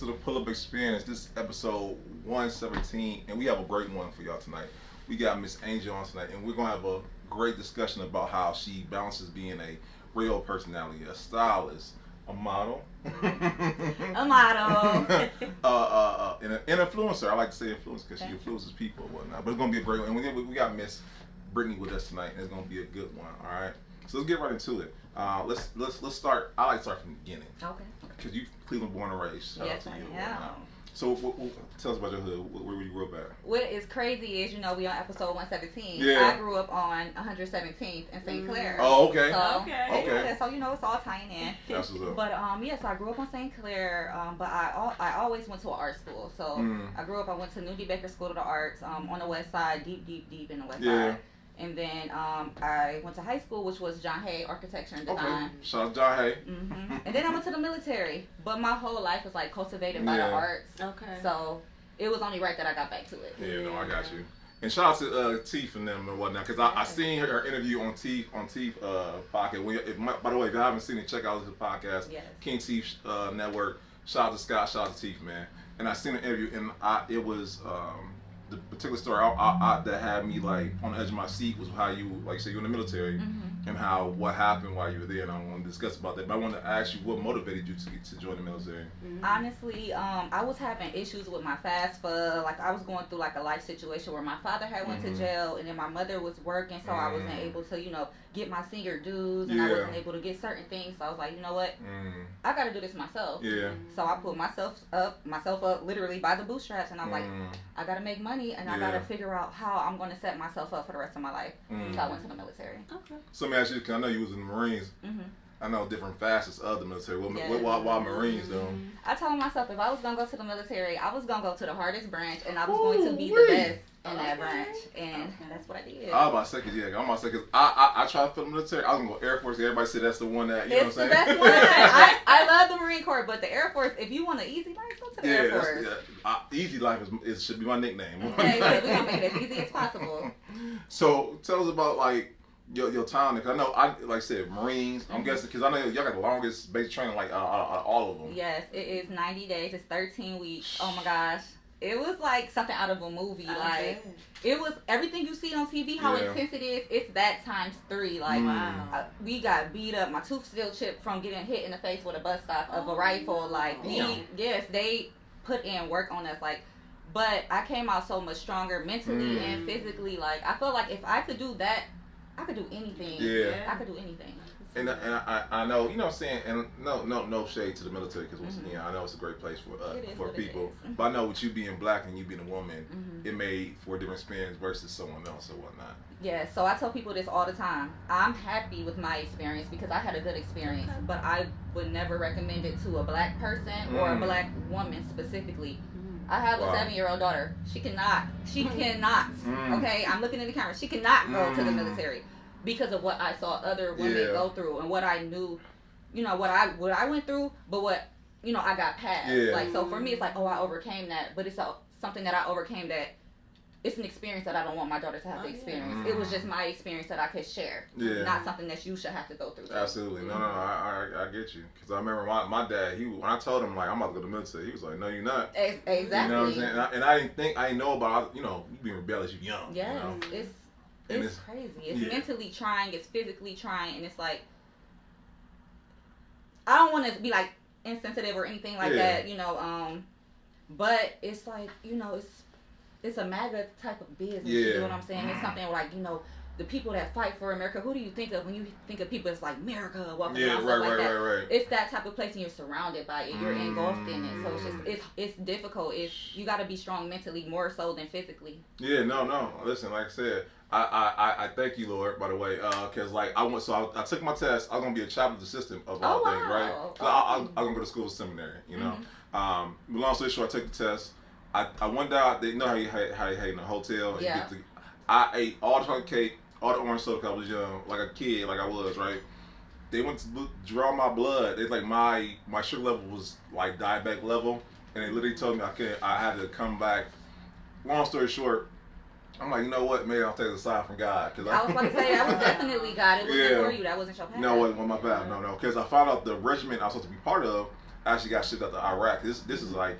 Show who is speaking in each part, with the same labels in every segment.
Speaker 1: to the Pull Up Experience. This is episode 117, and we have a great one for y'all tonight. We got Miss Angel on tonight, and we're going to have a great discussion about how she balances being a radio personality, a stylist, a model,
Speaker 2: a model,
Speaker 1: and an influencer. I like to say influencer because she influences people and whatnot. But it's going to be a great one. And we got Miss Brittani with us tonight, and it's going to be a good one. All right, so let's get right into it. Let's start. I like to start from the beginning.
Speaker 2: Okay.
Speaker 1: Because you Cleveland born and raised.
Speaker 2: Yes, I am.
Speaker 1: So tell us about your hood. Where you grew up at?
Speaker 2: What is crazy is, we on episode 117.
Speaker 1: Yeah.
Speaker 2: I grew up on 117th in St. Clair.
Speaker 1: Oh, okay.
Speaker 2: So,
Speaker 1: okay.
Speaker 2: Yeah, so it's all tying in.
Speaker 1: That's what's up.
Speaker 2: But so I grew up on St. Clair. But I always went to an art school. So I grew up. I went to Newdy Baker School of the Arts on the west side, deep in the west side. And then I went to high school, which was John Hay Architecture and Design.
Speaker 1: Okay. Shout out John Hay.
Speaker 2: Mm-hmm. And then I went to the military. But my whole life was like cultivated by the arts. Okay. So it was only right that I got back to it.
Speaker 1: Yeah, no, I got you. And shout out to Teef and them and whatnot, because I seen her interview on Teef podcast. By the way, if you haven't seen it, check out his podcast, King Teef Network. Shout out to Scott, shout out to Teef, man. And I seen the interview, and it was the particular story that had me like on the edge of my seat was how you, like you said, you're in the military, and what happened while you were there, and I want to discuss about that. But I want to ask you what motivated you to join the military.
Speaker 2: Honestly, I was having issues with my FAFSA. Like I was going through like a life situation where my father had went to jail, and then my mother was working, so I wasn't able to, get my senior dues, and I wasn't able to get certain things. So I was like, you know what, I got to do this myself. Yeah. So I put myself up literally by the bootstraps, and I'm like, I got to make money, and I got to figure out how I'm going to set myself up for the rest of my life. So I went to the military. Okay.
Speaker 1: So let me ask you, because I know you was in the Marines. I know different facets of the military. Why Marines though?
Speaker 2: I told myself if I was gonna go to the military, I was gonna go to the hardest branch, and I was going to be the best in that branch, and that's what I did.
Speaker 1: I was about to say, because I tried for the military. I was gonna go Air Force. Everybody said that's the one that you know what I'm saying.
Speaker 2: It's the best one. I love the Marine Corps, but the Air Force. If you want an easy life, go to the Air Force.
Speaker 1: Easy life should be my nickname.
Speaker 2: Okay, we're gonna make it as easy as possible.
Speaker 1: So tell us about like your time, because I know, like I said, Marines, I'm guessing, because I know y'all got the longest basic training, like, all of them.
Speaker 2: Yes, it is 90 days, it's 13 weeks, oh my gosh. It was like something out of a movie, like, it was everything you see on TV, how intense it is, it's that times 3, like, we got beat up, my tooth still chipped from getting hit in the face with a butt stock of a rifle, like, they put in work on us, like, but I came out so much stronger mentally and physically, like, I feel like if I could do that, I could do anything. Yeah. I could do anything.
Speaker 1: And I know, you know what I'm saying, and no shade to the military, because once again, I know it's a great place for people. But I know with you being black and you being a woman, it made for a different experience versus someone else or whatnot.
Speaker 2: Yeah, so I tell people this all the time. I'm happy with my experience because I had a good experience, but I would never recommend it to a black person or a black woman specifically. I have a 7-year-old daughter. She cannot, okay? I'm looking in the camera. She cannot go to the military because of what I saw other women go through and what I knew, what I went through, but what, I got past. Yeah. Like, so for me, it's like, I overcame that, but it's something that I overcame that it's an experience that I don't want my daughter to have to experience. It was just my experience that I could share, not something that you should have to go through.
Speaker 1: Absolutely. No, I get you. Because I remember my dad, when I told him, like, I'm about to go to the military, he was like, no, you're not.
Speaker 2: Exactly.
Speaker 1: You know what I'm saying? And I didn't know about, you being rebellious, you're young.
Speaker 2: Yes, it's crazy. It's mentally trying, it's physically trying, and it's like, I don't want to be, like, insensitive or anything like that, but it's like, it's a MAGA type of business, you know what I'm saying? It's something like, the people that fight for America, who do you think of when you think of people that's like America, walking around, stuff like that? Right. It's that type of place and you're surrounded by it, you're engulfed in it, so it's difficult. You got to be strong mentally more so than physically.
Speaker 1: Yeah, no, listen, like I said, I thank you, Lord, by the way, because like I took my test. I was gonna be a chaplain assistant of all things, right? So I was gonna go to school for seminary, long story short, I took the test. I went out. They know how you hate in a hotel. And I ate all the chocolate cake, all the orange soda. 'Cause I was young, like a kid, like I was, right? They went to draw my blood. It's like my sugar level was like diabetic level, and they literally told me I had to come back. Long story short, I'm like, you know what? Maybe I'll take a sign from God. Cause
Speaker 2: I was about to say, that was definitely God. It wasn't for you. That wasn't your path.
Speaker 1: No, it wasn't my path. No. Because I found out the regiment I was supposed to be part of, actually got shipped out to Iraq. This is like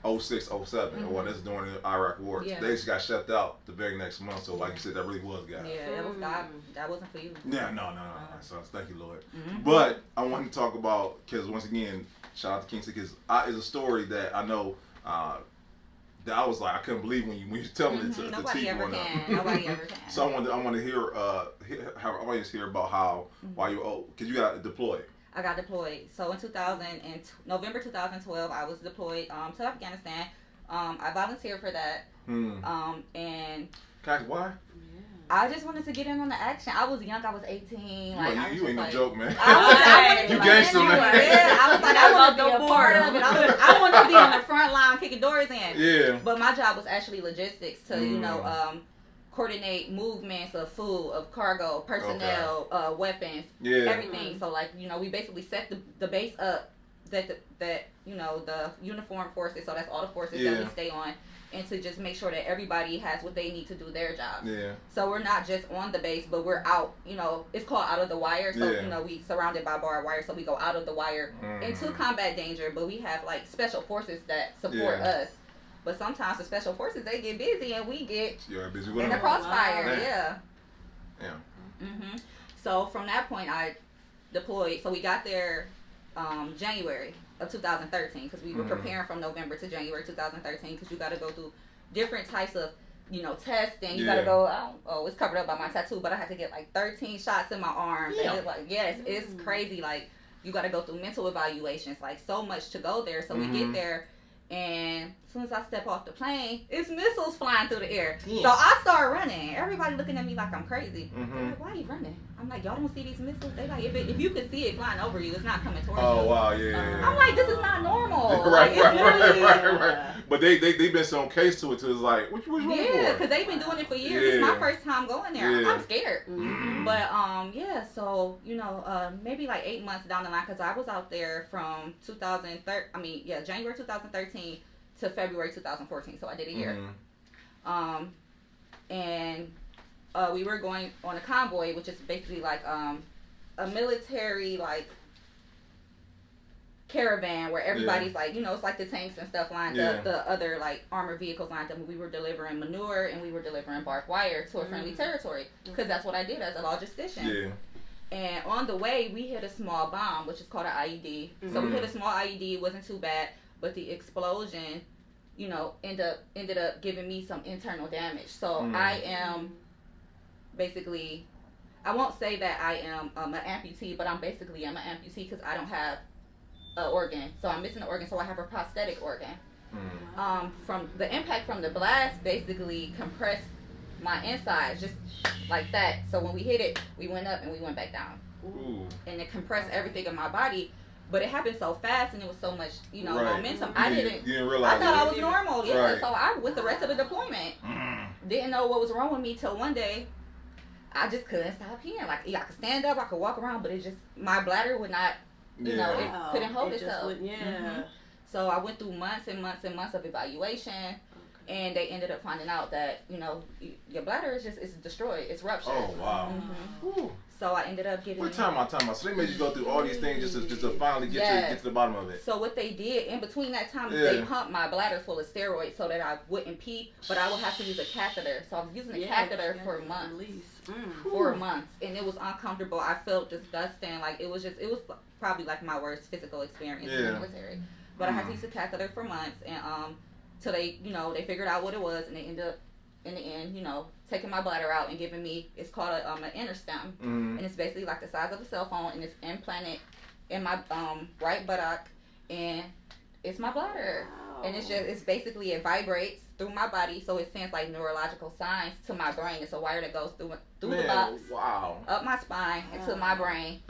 Speaker 1: 06, 07, or when this is during the Iraq War.
Speaker 2: Yeah.
Speaker 1: They just got shipped out the very next month. So like you said, that really was God.
Speaker 2: Yeah, that was God. That wasn't for you.
Speaker 1: Yeah, no. So thank you, Lord. But I want to talk about, because once again, shout out to Kingston, because it's a story that I know that I was like, I couldn't believe when you tell me to
Speaker 2: Nobody ever can. Nobody ever can.
Speaker 1: So I want to hear have our audience hear about how while you because you got deployed.
Speaker 2: I got deployed. So in November 2012, I was deployed to Afghanistan. I volunteered for that. And
Speaker 1: Guys, why?
Speaker 2: I just wanted to get in on the action. I was young. I was 18. Like,
Speaker 1: you ain't no joke, man.
Speaker 2: I wanted to
Speaker 1: you gangster, man.
Speaker 2: Yeah, I was like, I want to be a part of it. I wanted to be on the front line kicking doors in.
Speaker 1: Yeah.
Speaker 2: But my job was actually logistics to, coordinate movements of food, of cargo, personnel, weapons, everything. So like, we basically set the base up that the uniformed forces, so that's all the forces that we stay on, and to just make sure that everybody has what they need to do their job.
Speaker 1: Yeah.
Speaker 2: So we're not just on the base, but we're out, it's called out of the wire. So, we surrounded by barbed wire, so we go out of the wire into combat danger, but we have like special forces that support us. But sometimes the special forces, they get busy and we get
Speaker 1: busy
Speaker 2: in the crossfire.
Speaker 1: Wow.
Speaker 2: Yeah. So from that point, I deployed. So we got there January of 2013 because we were preparing from November to January 2013 because you got to go through different types of testing. You got to go. It's covered up by my tattoo, but I had to get like 13 shots in my arms. And it's like it's crazy. Like you got to go through mental evaluations. Like so much to go there. So we get there. And as soon as I step off the plane, it's missiles flying through the air. Yeah. So I start running. Everybody looking at me like I'm crazy. They're like, why are you running? I'm like, y'all don't see these missiles? They like, if you could see it flying over you, it's not coming towards you.
Speaker 1: Oh, wow, yeah.
Speaker 2: I'm like, this is not normal.
Speaker 1: right. But they've been so case to it, so it's like, what you running for?
Speaker 2: Yeah, because they've been doing it for years. It's my first time going there. I'm scared. But, so, maybe like 8 months down the line, because I was out there from January 2013 to February 2014, so I did a year. And we were going on a convoy, which is basically like a military like caravan where everybody's like, it's like the tanks and stuff lined up, the other like armored vehicles lined up. We were delivering manure and we were delivering barbed wire to a friendly territory because that's what I did as a logistician. And on the way, we hit a small bomb, which is called an IED. So we hit a small IED. It wasn't too bad, but the explosion, ended up giving me some internal damage. So I am basically, I won't say that I am an amputee, but I'm an amputee because I don't have an organ. So I'm missing an organ, so I have a prosthetic organ. From the impact from the blast, basically compressed my insides just like that. So when we hit it, we went up and we went back down. And it compressed everything in my body. But it happened so fast and it was so much, momentum. I didn't realize. I thought I was normal. Yeah. So I went the rest of the deployment. Didn't know what was wrong with me till one day. I just couldn't stop peeing. Like I could stand up, I could walk around, but it just my bladder would not, it couldn't hold itself. So I went through months and months and months of evaluation. And they ended up finding out that, your bladder is destroyed. It's ruptured.
Speaker 1: Oh, wow.
Speaker 2: So I ended up getting...
Speaker 1: Time out. So they made you go through all these things just to finally get to the bottom of it.
Speaker 2: So what they did, in between that time, they pumped my bladder full of steroids so that I wouldn't pee, but I would have to use a catheter. So I was using a catheter for months. 4 months. And it was uncomfortable. I felt disgusting. Like, it was probably like my worst physical experience in the military. But I had to use a catheter for months. And, till they, they figured out what it was, and they ended up, in the end, taking my bladder out and giving me, it's called an inner stem, and it's basically like the size of a cell phone, and it's implanted in my right buttock, and it's my bladder, and it's basically, it vibrates through my body, so it sends like neurological signs to my brain. It's a wire that goes through the box, up my spine, into my brain,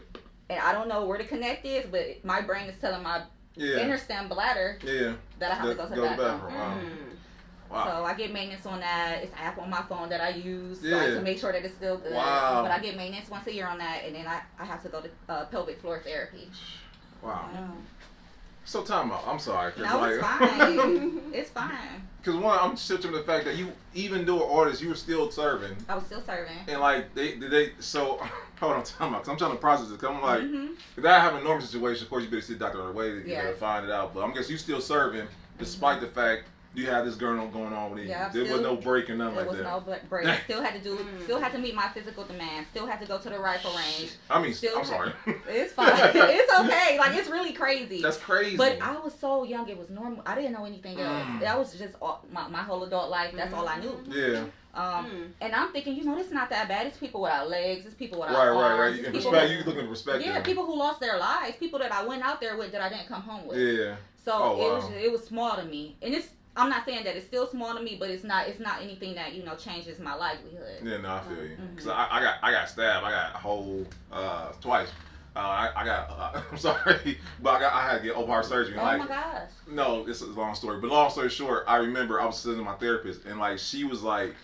Speaker 2: and I don't know where the connect is, but my brain is telling my inner stem bladder that I have to go to the bathroom. Wow. So I get maintenance on that. It's an app on my phone that I use to make sure that it's still good. But I get maintenance once a year on that, and then I have to go to pelvic floor therapy.
Speaker 1: Wow. So time out. I'm sorry.
Speaker 2: No, it's fine. It's fine.
Speaker 1: Because one, I'm switching to the fact that you, even though an artist, you were still serving.
Speaker 2: I was still serving.
Speaker 1: And like they so hold on, time out. Cause I'm trying to process it. Cause I'm like, if I have a normal situation, of course you better see the doctor right away to find it out. But I'm guessing you still serving despite the fact you had this girl going on with you. Yeah, there was no break or nothing like that. There was no break.
Speaker 2: Still had to still had to meet my physical demands. Still had to go to the rifle range.
Speaker 1: I mean, I'm sorry.
Speaker 2: It's fine. It's okay. Like, it's really crazy.
Speaker 1: That's crazy.
Speaker 2: But I was so young, it was normal. I didn't know anything else. That was just my whole adult life. That's all I knew.
Speaker 1: Yeah.
Speaker 2: And I'm thinking, it's not that bad. It's people without legs. It's people without arms.
Speaker 1: Right. You looking to respect them.
Speaker 2: People who lost their lives. People that I went out there with that I didn't come home with.
Speaker 1: Yeah.
Speaker 2: So it was small to me, and I'm not saying that it's still small to me, but it's not anything that changes my livelihood.
Speaker 1: Yeah, no, I feel you. Cause I got stabbed. I got a whole twice. I got I'm sorry, but I had to get open heart surgery.
Speaker 2: Oh my gosh.
Speaker 1: No, it's a long story. But long story short, I remember I was sitting with my therapist, and like she was like,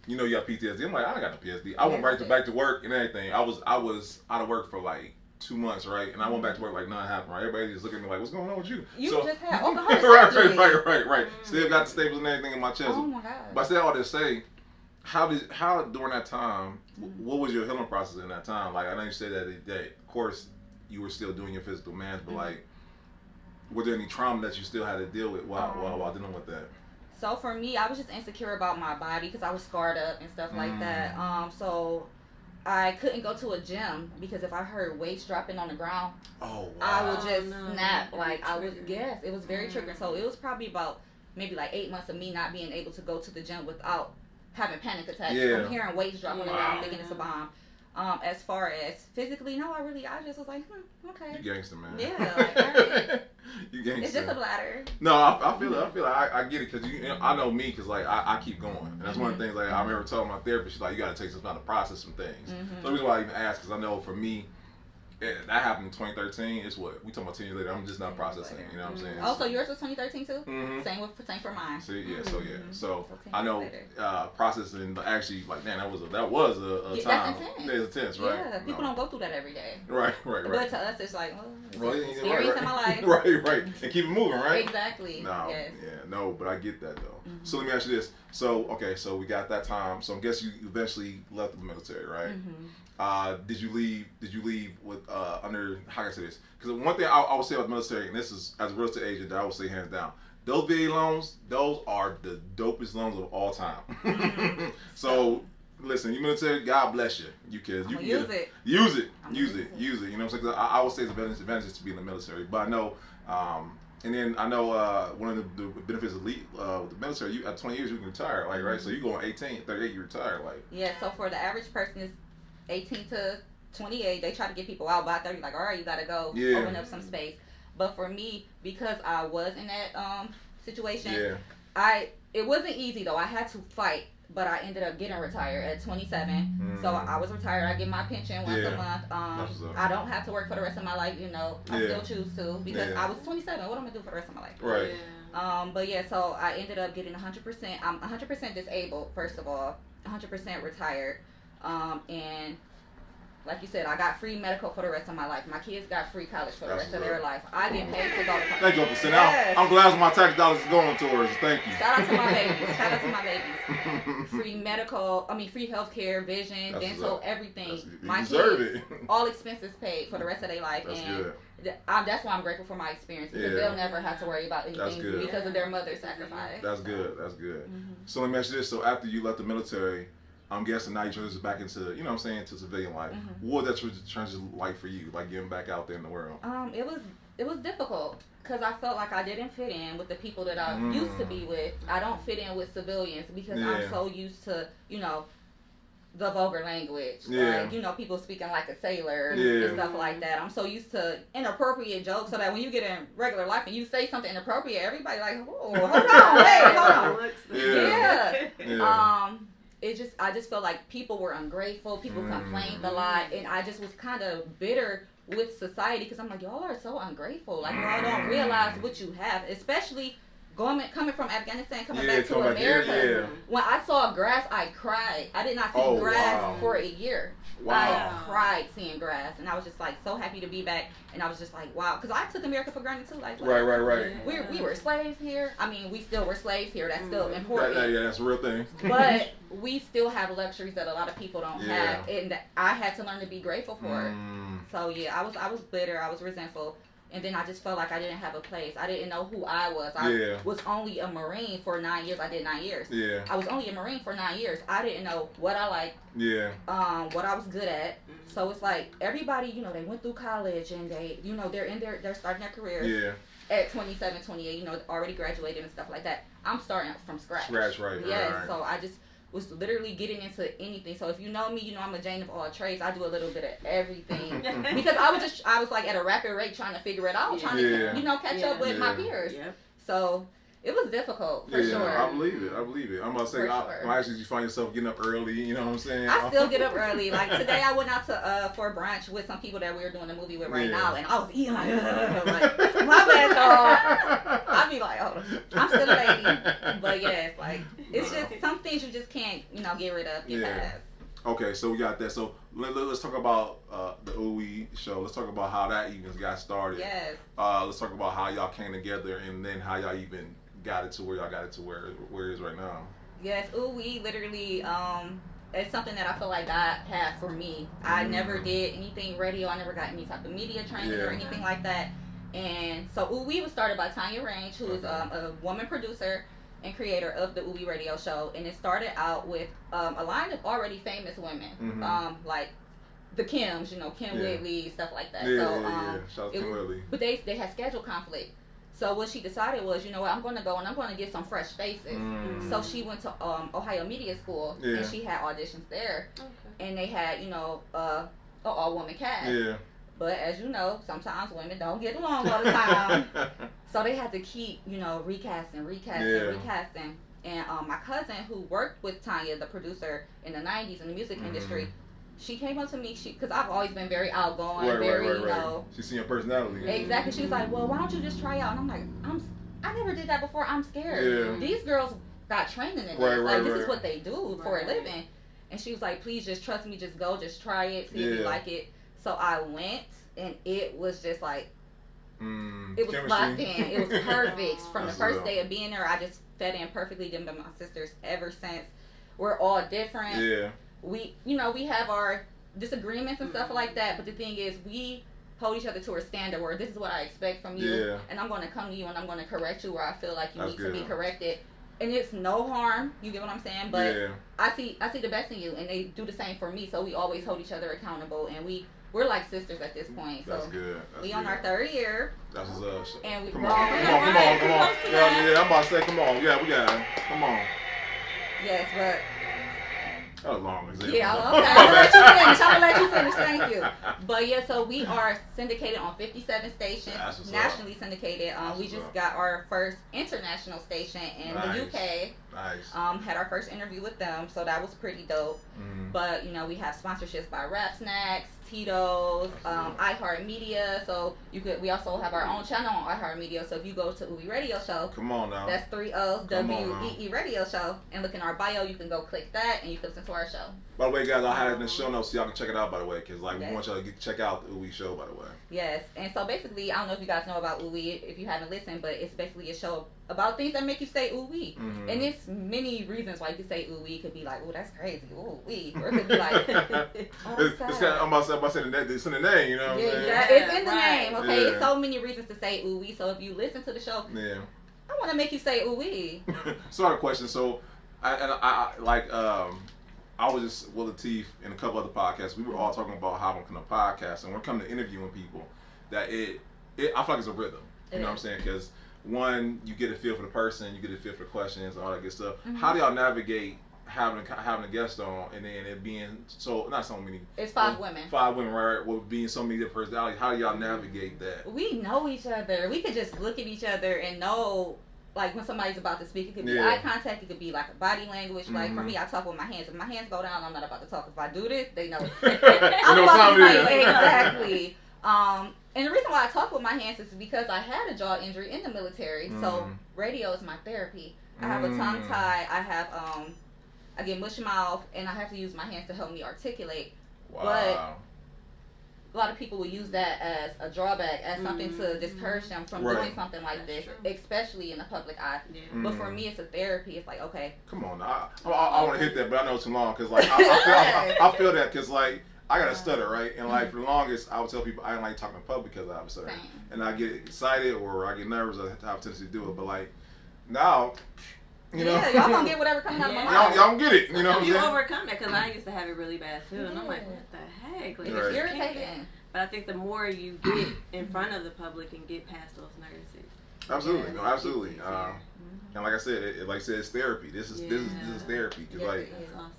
Speaker 1: you got PTSD. I'm like, I got no PTSD. I went back to work and everything. I was out of work for like 2 months, right? And I went back to work like nothing happened, right? Everybody just looking at me like, what's going on with you?
Speaker 2: You just had open heart surgery.
Speaker 1: Right. Still got the staples and everything in my chest.
Speaker 2: Oh my God.
Speaker 1: But I said all this to say, how during that time, what was your healing process in that time? Like, I know you said that of course you were still doing your physical demands, but like, were there any trauma that you still had to deal with while dealing with that?
Speaker 2: So for me, I was just insecure about my body because I was scarred up and stuff like that. So I couldn't go to a gym because if I heard weights dropping on the ground, I would just snap. Like, it was very triggering. So it was probably about maybe like 8 months of me not being able to go to the gym without having panic attacks from hearing weights drop on the ground, thinking it's a bomb. As far as physically, no, I just was like, okay.
Speaker 1: You gangster, man.
Speaker 2: Yeah, like, all right.
Speaker 1: You gangster.
Speaker 2: It's just a bladder.
Speaker 1: No, I feel it. I get it because I know me because like I keep going, and that's one of the things. Like I remember telling my therapist, she's like, you got to take some time to process some things. So the reason why I even ask because I know for me, that happened in 2013. It's what we talking about 10 years later. I'm just not processing. You know what I'm saying?
Speaker 2: Oh, so yours was 2013 too? Same for mine.
Speaker 1: See, So I know processing actually like man, that was a time.
Speaker 2: That's intense.
Speaker 1: It's intense, right?
Speaker 2: Yeah, people don't go through that every day.
Speaker 1: Right.
Speaker 2: But to us, it's like experience in my life.
Speaker 1: Right. And keep it moving, right?
Speaker 2: Exactly.
Speaker 1: No,
Speaker 2: yes.
Speaker 1: no, but I get that though. So let me ask you this. So so we got that time. So I guess you eventually left the military, right? Did you leave with under how can I say this? Because one thing I would say about the military, and this is as a real estate agent, that I would say hands down, those VA loans, those are the dopest loans of all time. So listen, you military, God bless you. You kids, you can use it. Use it. You know what I'm saying? I would say it's advantages to be in the military, but I know. And then I know one of the benefits of with the military, you at 20 years you can retire, like right. So you go on 18, 38, you retire, like.
Speaker 2: Yeah. So for the average person is 18 to 28, they try to get people out by 30, like, all right, you gotta go open up some space. But for me, because I was in that situation, it wasn't easy though. I had to fight, but I ended up getting retired at 27. So I was retired. I get my pension once a month. I don't have to work for the rest of my life. I still choose to because I was 27. What am I gonna do for the rest of my life?
Speaker 1: Right.
Speaker 2: But yeah, so I ended up getting 100%. I'm 100% disabled. First of all, 100% retired. And like you said, I got free medical for the rest of my life. My kids got free college for the rest of their life. I get paid to go to college.
Speaker 1: Thank you, Officer. I'm glad my tax dollars is going towards. Thank you.
Speaker 2: Shout out to my babies. Free medical, free healthcare, vision, dental, everything. My kids, all expenses paid for the rest of their life. That's why I'm grateful for my experience because they'll never have to worry about anything because of their mother's sacrifice.
Speaker 1: That's good. So let me ask you this. So after you left the military, I'm guessing now you transition back into, to civilian life. What was that transition like for you, like getting back out there in the world?
Speaker 2: It was difficult because I felt like I didn't fit in with the people that I used to be with. I don't fit in with civilians because I'm so used to, the vulgar language. Like, people speaking like a sailor and stuff like that. I'm so used to inappropriate jokes so that when you get in regular life and you say something inappropriate, everybody like, oh, hold on. I just felt like people were ungrateful. People complained a lot, and I just was kind of bitter with society because I'm like, y'all are so ungrateful. Like, y'all don't realize what you have, especially coming from Afghanistan, coming back to America. When I saw grass, I cried. I did not see grass for a year. Wow. I cried seeing grass, and I was just like so happy to be back. And I was just like, wow, because I took America for granted too. Like,
Speaker 1: right.
Speaker 2: We were slaves here. I mean, we still were slaves here. That's still important.
Speaker 1: That's a real thing.
Speaker 2: But we still have luxuries that a lot of people don't have, and I had to learn to be grateful for it. So yeah, I was bitter. I was resentful. And then I just felt like I didn't have a place. I didn't know who I was. I was only a Marine for 9 years. I did 9 years. Yeah. I was only a Marine for 9 years. I didn't know what I liked. Yeah. What I was good at. So it's like everybody, you know, they went through college and they, you know, they're starting their careers. Yeah. At 27, 28, you know, already graduated and stuff like that. I'm starting from scratch.
Speaker 1: Right.
Speaker 2: Yes. Right. So I just was literally getting into anything. So if you know me, you know I'm a Jane of all trades. I do a little bit of everything because I was like at a rapid rate trying to figure it out, trying to you know catch up with my peers. Yeah. So it was difficult for sure.
Speaker 1: I believe it. I'm about to say, why actually you find yourself getting up early? You know what I'm saying?
Speaker 2: I still get up early. Like today, I went out to for brunch with some people that we're doing a movie with right now, and I was eating like my bad, y'all. I'd be like, oh, I'm still a lady, but yes, like it's just some things you just can't, you know, get rid of, get past.
Speaker 1: Okay, so we got that. So let's talk about the OE show. Let's talk about how that even got started.
Speaker 2: Yes.
Speaker 1: Let's talk about how y'all came together, and then how y'all even got it to where y'all got it to where it is right now.
Speaker 2: Yes, we literally it's something that I feel like God had for me. I never did anything radio. I never got any type of media training or anything like that. And so we was started by Tanya Range, who is a woman producer and creator of the Uwe radio show. And it started out with a line of already famous women, like the Kims, you know, Kim Whitley, stuff like that.
Speaker 1: Shout out to Kim Whitley.
Speaker 2: But they had schedule conflict. So what she decided was, you know what, I'm going to go and I'm going to get some fresh faces. So she went to Ohio Media School and she had auditions there. Okay. And they had, you know, an all-woman cast. Yeah. But as you know, sometimes women don't get along all the time. So they had to keep, you know, recasting. And my cousin who worked with Tanya, the producer in the 90s in the music industry, she came up to me, because I've always been very outgoing, you know.
Speaker 1: She's seen your personality.
Speaker 2: Exactly. She was like, well, why don't you just try out? And I'm like, I never did that before. I'm scared. Yeah. These girls got training in this. This is what they do for a living. And she was like, please just trust me. Just go. Just try it. See if you like it. So I went, and it was just like, it was locked in. It was perfect. From the first day of being there, I just fed in perfectly. Them to my sisters ever since. We're all different. Yeah. We have our disagreements and stuff like that, but the thing is, we hold each other to a standard where this is what I expect from you, and I'm going to come to you and I'm going to correct you where I feel like you need to be corrected. And it's no harm, you get what I'm saying? But I see the best in you, and they do the same for me. So we always hold each other accountable, and we're like sisters at this point. So
Speaker 1: that's good.
Speaker 2: We on our 3rd year.
Speaker 1: That's what's up.
Speaker 2: And we
Speaker 1: come on. Yeah, I'm about to say, come on. Yeah, we got it. Come on.
Speaker 2: Yes, but.
Speaker 1: That was long example.
Speaker 2: Yeah, okay. I'm gonna let you finish. Thank you. But yeah, so we are syndicated on 57 stations, nationally syndicated. We just got our first international station in the UK. Nice. Had our first interview with them, so that was pretty dope. But you know, we have sponsorships by Rap Snacks, Tito's, iHeartMedia. So we also have our own channel on iHeartMedia. So if you go to Uwe Radio Show,
Speaker 1: come on now.
Speaker 2: That's 3 O's WEE Radio Show, and look in our bio. You can go click that, and you can listen to our show.
Speaker 1: By the way, guys, I'll have it in the show notes so y'all can check it out. By the way, because we want y'all to check out the Uwe show. By the way.
Speaker 2: Yes, and so basically, I don't know if you guys know about Uwe if you haven't listened, but it's basically a show about things that make you say ooh wee. And it's many reasons why you could say ooh wee. It could be like, oh, that's crazy, ooh wee, or it could be like,
Speaker 1: it's kind of, I'm about to say it's in the name, you know what I'm saying?
Speaker 2: Yeah, it's in the name, okay? It's so many reasons to say ooh wee. So if you listen to the show, I want to make you say ooh wee.
Speaker 1: So I have a question. So I was just with Latif and a couple other podcasts. We were all talking about how I'm coming to podcast, and we're coming to interviewing people. That I feel like it's a rhythm. You know what I'm saying? Because one, you get a feel for the person, you get a feel for the questions, all that good stuff. How do y'all navigate having a guest on, and then it being not so many?
Speaker 2: It's 5 women.
Speaker 1: 5 women, right? With being so many different personalities, how do y'all navigate that?
Speaker 2: We know each other. We could just look at each other and know. Like when somebody's about to speak, it could be eye contact, it could be like a body language. Like for me, I talk with my hands. If my hands go down, I'm not about to talk. If I do this, they know. I'm about to speak. Exactly. And the reason why I talk with my hands is because I had a jaw injury in the military. So radio is my therapy. I have a tongue tie. I have I get mush mouth, and I have to use my hands to help me articulate.
Speaker 1: Wow.
Speaker 2: But a lot of people will use that as a drawback, as something to discourage them from doing something like this, especially in the public eye. Yeah. But for me, it's a therapy. It's like, okay.
Speaker 1: Come on, I want to hit that, but I know it's too long because like I feel that because like I got a stutter, right? And like for the longest, I would tell people I don't like talking in public because I have a stutter, and I get excited or I get nervous. I have a tendency to do it, but like now. You know?
Speaker 2: Yeah, y'all gonna get whatever coming out of my mouth.
Speaker 1: Y'all get it, you know.
Speaker 3: You overcome that because I used to have it really bad too, and I'm like, what the heck? Like,
Speaker 2: it's irritating.
Speaker 3: But I think the more you get in front of the public and get past those nerves,
Speaker 1: absolutely, no, absolutely. And like I said, it's therapy. This is therapy because like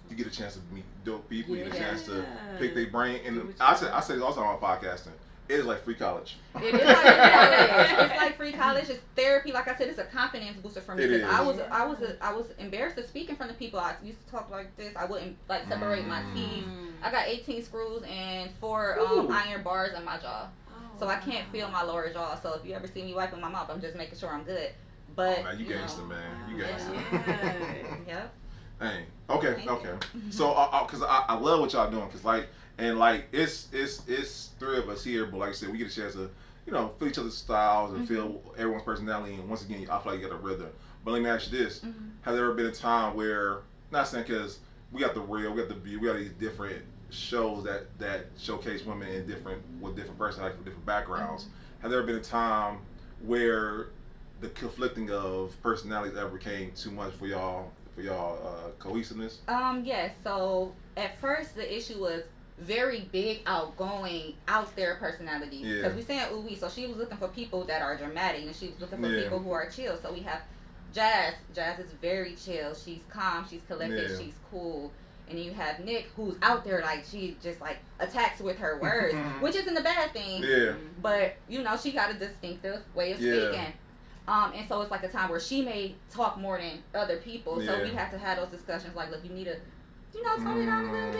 Speaker 1: you get a chance to meet dope people, you get a chance to pick their brain. And I say this also on podcasting. It is like free college.
Speaker 2: It is like free college. It's like free college. It's therapy. Like I said, it's a confidence booster for me. Because I was embarrassed to speak in front of people. I used to talk like this. I wouldn't like separate my teeth. I got 18 screws and 4 iron bars in my jaw. So I can't feel my lower jaw. So if you ever see me wiping my mouth, I'm just making sure I'm good. But
Speaker 1: man, you gangster, man. You gangster.
Speaker 2: Yep.
Speaker 1: Dang. Okay. So, cause I love what y'all doing, cause like. And like it's 3 of us here, but like I said, we get a chance to, feel each other's styles and feel everyone's personality. And once again, I feel like you got a rhythm. But let me ask you this: has there ever been a time where, not saying because we got the Real, we got the View, we got these different shows that showcase women in with different personalities, with different backgrounds. Has there ever been a time where the conflicting of personalities ever became too much for y'all cohesiveness?
Speaker 2: Yes. So at first the issue was very big, outgoing, out there personalities. Because we saying ooh wee, so she was looking for people that are dramatic, and she was looking for people who are chill. So we have Jazz. Jazz is very chill. She's calm. She's collected. She's cool. And you have Nick, who's out there like she just like attacks with her words, which isn't a bad thing. Yeah. But she got a distinctive way of speaking. And so it's like a time where she may talk more than other people. So we have to have those discussions. Like, look, you need to. Tone it down a little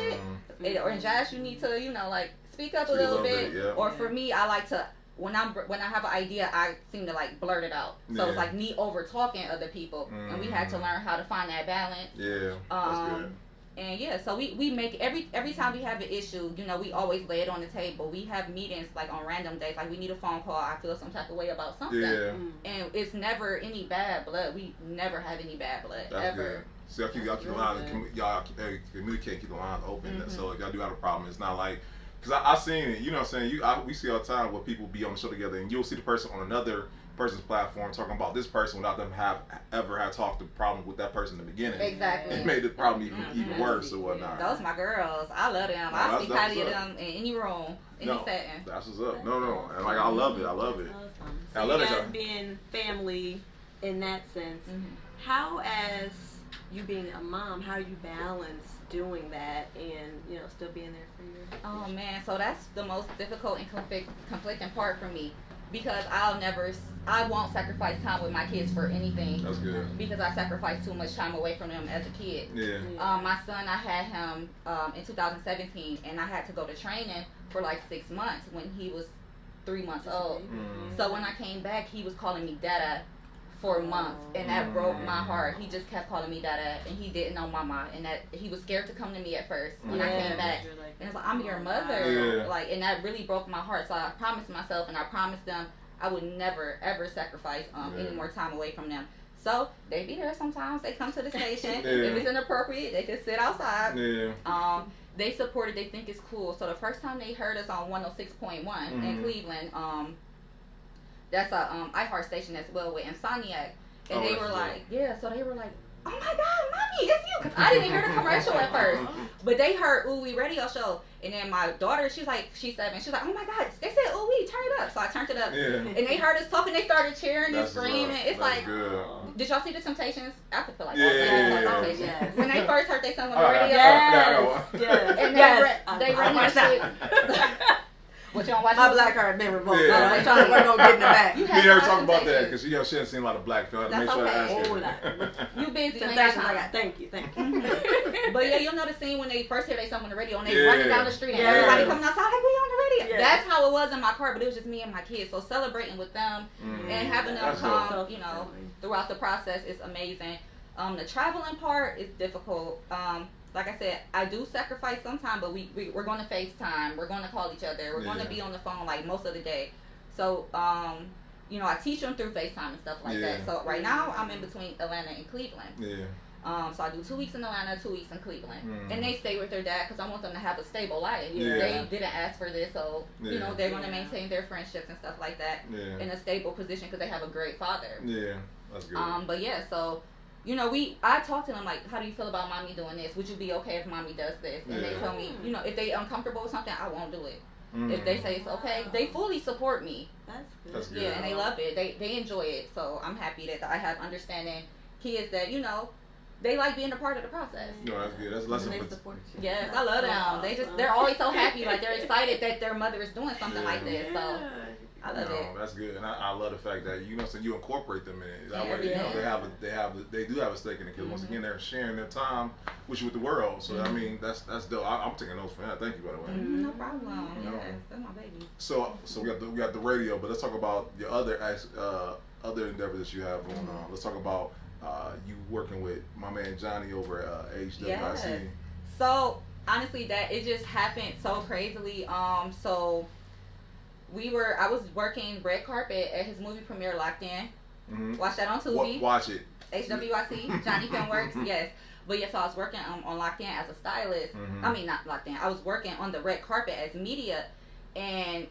Speaker 2: bit. Or in Jazz, you need to, like speak up a little bit. Or for me, I like to when I have an idea, I seem to like blurt it out. So it's like me over talking other people, and we had to learn how to find that balance.
Speaker 1: Yeah, that's good.
Speaker 2: And so we make every time we have an issue, we always lay it on the table. We have meetings like on random days, like we need a phone call. I feel some type of way about something, and it's never any bad blood. We never have any bad blood. That's ever. Good.
Speaker 1: So y'all keep the lines, y'all communicate, keep the lines open. So if y'all do have a problem, it's not like, because I've seen it, you know what I'm saying? We see all the time where people be on the show together, and you'll see the person on another person's platform talking about this person without them ever have talked the problem with that person in the beginning.
Speaker 2: Exactly.
Speaker 1: It made the problem even worse or whatnot.
Speaker 2: Those my girls. I love them. I speak highly of them in any room, any setting.
Speaker 1: That's what's up. No. And like, I love it.
Speaker 3: Awesome. So I love it. Being family in that sense, how as you being a mom, how do you balance doing that and still being there for you?
Speaker 2: Oh man, so that's the most difficult and conflicting part for me, because I won't sacrifice time with my kids for anything.
Speaker 1: That's good.
Speaker 2: Because I sacrificed too much time away from them as a kid.
Speaker 1: Yeah.
Speaker 2: My son, I had him in 2017, and I had to go to training for like 6 months when he was 3 months old. So when I came back, he was calling me Dada for months, and that broke my heart. He just kept calling me Dada, and he didn't know Mama, and that he was scared to come to me at first when I came back. And it's like, I'm your mother, and that really broke my heart. So I promised myself, and I promised them, I would never ever sacrifice any more time away from them. So they be there sometimes. They come to the station. If it's inappropriate, they can sit outside. They support it. They think it's cool. So the first time they heard us on 106.1 in Cleveland, that's a iHeart station as well with Insomniac. And they were like, so they were like, oh my God, Mommy, it's you. Because I didn't hear the commercial at first. But they heard Ooh Wee radio show. And then my daughter, she's 7. She's like, oh my God, they said Ooh Wee, turn it up. So I turned it up. And they heard us talking. They started cheering and screaming. It's like, did y'all see the Temptations? I could feel like Temptations. When they first heard they song on the radio.
Speaker 3: Yes.
Speaker 2: And they ran that shit. What, you don't watch?
Speaker 3: My black card been revoked.
Speaker 1: Yeah.
Speaker 3: I'm trying to work on getting it back.
Speaker 2: You
Speaker 1: Me and her
Speaker 2: have
Speaker 1: talk about that
Speaker 2: pictures.
Speaker 1: because she hasn't seen a lot of black films.
Speaker 2: That's
Speaker 1: Make sure
Speaker 2: okay.
Speaker 1: I ask
Speaker 3: Oh,
Speaker 1: her.
Speaker 2: You busy? You ain't got
Speaker 3: Temptations
Speaker 2: time.
Speaker 3: I got. Thank you.
Speaker 2: But yeah, you'll know the scene when they first hear they song on the radio and they
Speaker 1: Yeah.
Speaker 2: running down the street and
Speaker 3: Yes.
Speaker 2: everybody coming outside like we on the radio.
Speaker 3: Yes.
Speaker 2: That's how it was in my car, but it was just me and my kids. So celebrating with them and having them
Speaker 1: That's
Speaker 2: come,
Speaker 3: dope.
Speaker 2: you know, throughout the process is amazing. The traveling part is difficult. Like I said, I do sacrifice sometimes, but we're going to FaceTime. We're going to call each other. We're going to be on the phone like most of the day. So, you know, I teach them through FaceTime and stuff like that. So right now I'm in between Atlanta and Cleveland.
Speaker 1: Yeah.
Speaker 2: So I do 2 weeks in Atlanta, 2 weeks in Cleveland, and they stay with their dad because I want them to have a stable life. They didn't ask for this, so you know they're going to maintain their friendships and stuff like that in a stable position because they have a great father.
Speaker 1: Yeah, that's good.
Speaker 2: But yeah, so you know, I talk to them like, how do you feel about mommy doing this? Would you be okay if mommy does this? And they tell me, you know, if they uncomfortable with something, I won't do it. If they say it's okay, they fully support me.
Speaker 3: That's good.
Speaker 2: Yeah, and they love it. They enjoy it. So I'm happy that I have understanding kids that, you know, they like being a part of the process.
Speaker 1: No, that's good. That's a lesson for
Speaker 3: support you.
Speaker 2: Yes, I love them. They're always so happy. Like they're excited that their mother is doing something like this. So I love it.
Speaker 1: That's good, and I love the fact that you know, so you incorporate them in it. That way,
Speaker 2: Every
Speaker 1: you know,
Speaker 2: day.
Speaker 1: they do have a stake in it because once again, they're sharing their time with you with the world. So I mean, that's dope. I'm taking notes for that. Thank you, by the way.
Speaker 2: No problem. Yes, that's my baby.
Speaker 1: So we got the radio, but let's talk about your other endeavors that you have going on. Let's talk about you working with my man Johnny over at HWIC.
Speaker 2: Yes. So honestly, that it just happened so crazily. So I was working red carpet at his movie premiere, Locked In. Watch that on Tubi.
Speaker 1: Watch it.
Speaker 2: HWIC, Johnny Filmworks, yes. But yes, so I was working on Locked In as a stylist. I mean, not Locked In. I was working on the red carpet as media, and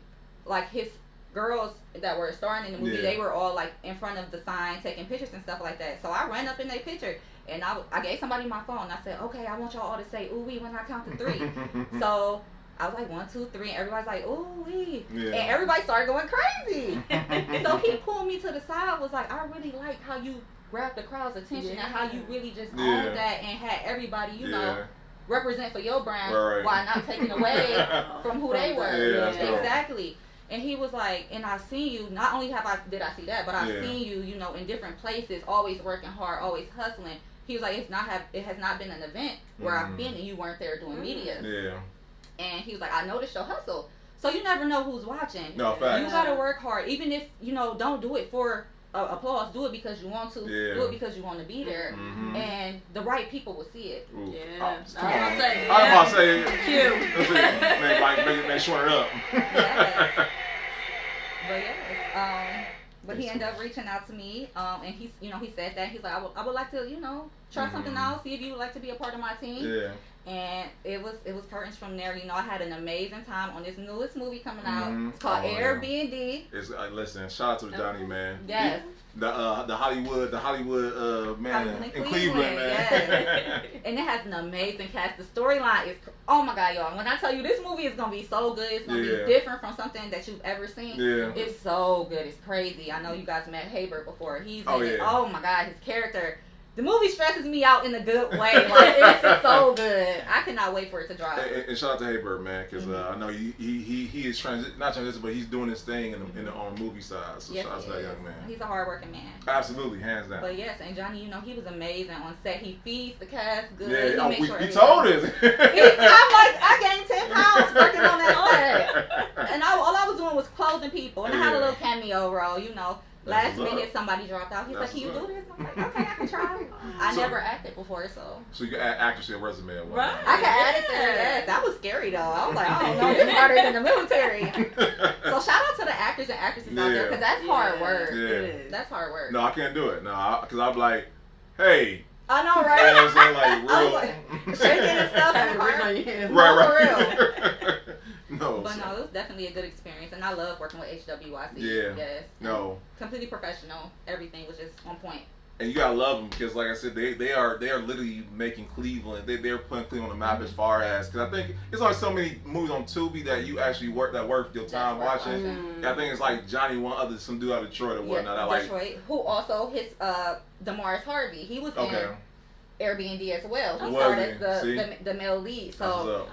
Speaker 2: like his girls that were starring in the movie, they were all like in front of the sign taking pictures and stuff like that. So I ran up in their picture and I gave somebody my phone. I said, okay, I want y'all all to say ooh wee when I count to 3. So I was like 1, 2, 3, and everybody's like ooh wee, and everybody started going crazy. So he pulled me to the side, was like, I really like how you grabbed the crowd's attention and how you really just owned that and had everybody, you know, represent for your brand while not taking away from who they were. Exactly. And he was like, and I've seen you, not only did I see that, but I've seen you, you know, in different places, always working hard, always hustling. He was like, it has not been an event where I've been and you weren't there doing media.
Speaker 1: Yeah.
Speaker 2: And he was like, I noticed your hustle. So you never know who's watching.
Speaker 1: No, facts.
Speaker 2: You gotta work hard. Even if, you know, don't do it for applause. Do it because you want to. Do it because you want to be there. And the right people will see it.
Speaker 1: Ooh.
Speaker 3: Yeah.
Speaker 1: I'm about to say
Speaker 3: Cute.
Speaker 1: Make sure it up.
Speaker 2: But yes, but he ended up reaching out to me, and he said that he's like, I would like to, you know, try something out, see if you would like to be a part of my team. Yeah. And it was curtains from there. You know, I had an amazing time on this newest movie coming out. It's called Airbnb.
Speaker 1: It's listen, shout out to Johnny, man.
Speaker 2: Yes.
Speaker 1: The Hollywood man in Cleveland, man.
Speaker 2: Yes. And it has an amazing cast. The storyline is, oh my God, y'all. When I tell you this movie is gonna be so good, it's gonna be different from something that you've ever seen. Yeah. It's so good. It's crazy. I know you guys met Haber before. He's in it. Oh my God, his character. The movie stresses me out in a good way. Like, it's so good. I cannot wait for it to drop.
Speaker 1: And shout out to Haber, man, because I know he is not transition, but he's doing his thing in the movie side. So shout out to that young man.
Speaker 2: He's a hardworking man.
Speaker 1: Absolutely, hands down.
Speaker 2: But yes, and Johnny, you know, he was amazing on set. He feeds the cast good.
Speaker 1: Yeah,
Speaker 2: he
Speaker 1: we told us.
Speaker 2: I'm like, I gained 10 pounds working on that set, and all I was doing was clothing people, and I had a little cameo role, you know. Last minute, somebody dropped out. He's like, can you do this? I'm like, okay, I can try. I never acted before, so.
Speaker 1: So you can add actress to your resume.
Speaker 2: Right. I can add it there, yes. That was scary, though. I was like, I don't know, it's harder than the military. So shout out to the actors and actresses out there, because that's hard work. Yeah. That's hard work.
Speaker 1: No, I can't do it. No, because I'm like, hey.
Speaker 2: I know, right?
Speaker 1: You know what I'm saying? Like, real.
Speaker 2: I was like, shaking and stuff. And
Speaker 1: right.
Speaker 2: For real.
Speaker 1: No.
Speaker 2: But no, it was definitely a good experience, and I love working with HWIC.
Speaker 1: Yeah.
Speaker 2: Yes.
Speaker 1: No.
Speaker 2: Completely professional. Everything was just on point.
Speaker 1: And you gotta love them because, like I said, they are literally making Cleveland. They're putting Cleveland on the map as far as, because I think it's only so many movies on Tubi that you actually worth your time watching. I think it's like Johnny, some dude out of Detroit or whatnot.
Speaker 2: Detroit, who also his Damaris Harvey. He was in Airbnb as well. He started as the male lead. So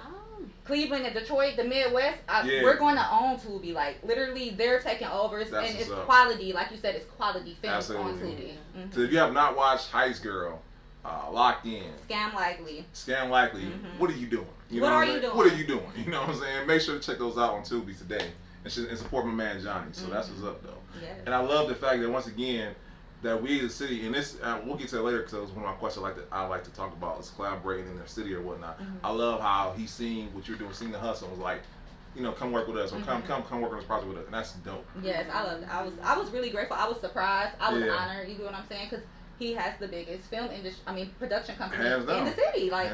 Speaker 2: Cleveland and Detroit, the Midwest, we're going to own Tubi. Like, literally, they're taking over. And it's quality. Like you said, it's quality films on Tubi. Mm-hmm.
Speaker 1: So if you have not watched Heist Girl, Locked In,
Speaker 2: Scam Likely,
Speaker 1: mm-hmm. What are you doing?
Speaker 2: What are you doing?
Speaker 1: What are you doing? You know what I'm saying? Make sure to check those out on Tubi today and support my man Johnny. So that's what's up, though.
Speaker 2: Yes.
Speaker 1: And I love the fact that, once again, that we as a city, and this we'll get to it later because it was one of my questions I like to talk about is collaborating in their city or whatnot. Mm-hmm. I love how he's seen what you're doing, seeing the hustle, and was like, come work with us, or come work on this project with us, and that's dope.
Speaker 2: Yes, I love it. I was really grateful. I was surprised. I was honored. You know what I'm saying? Because he has the biggest film industry, production company in the city, like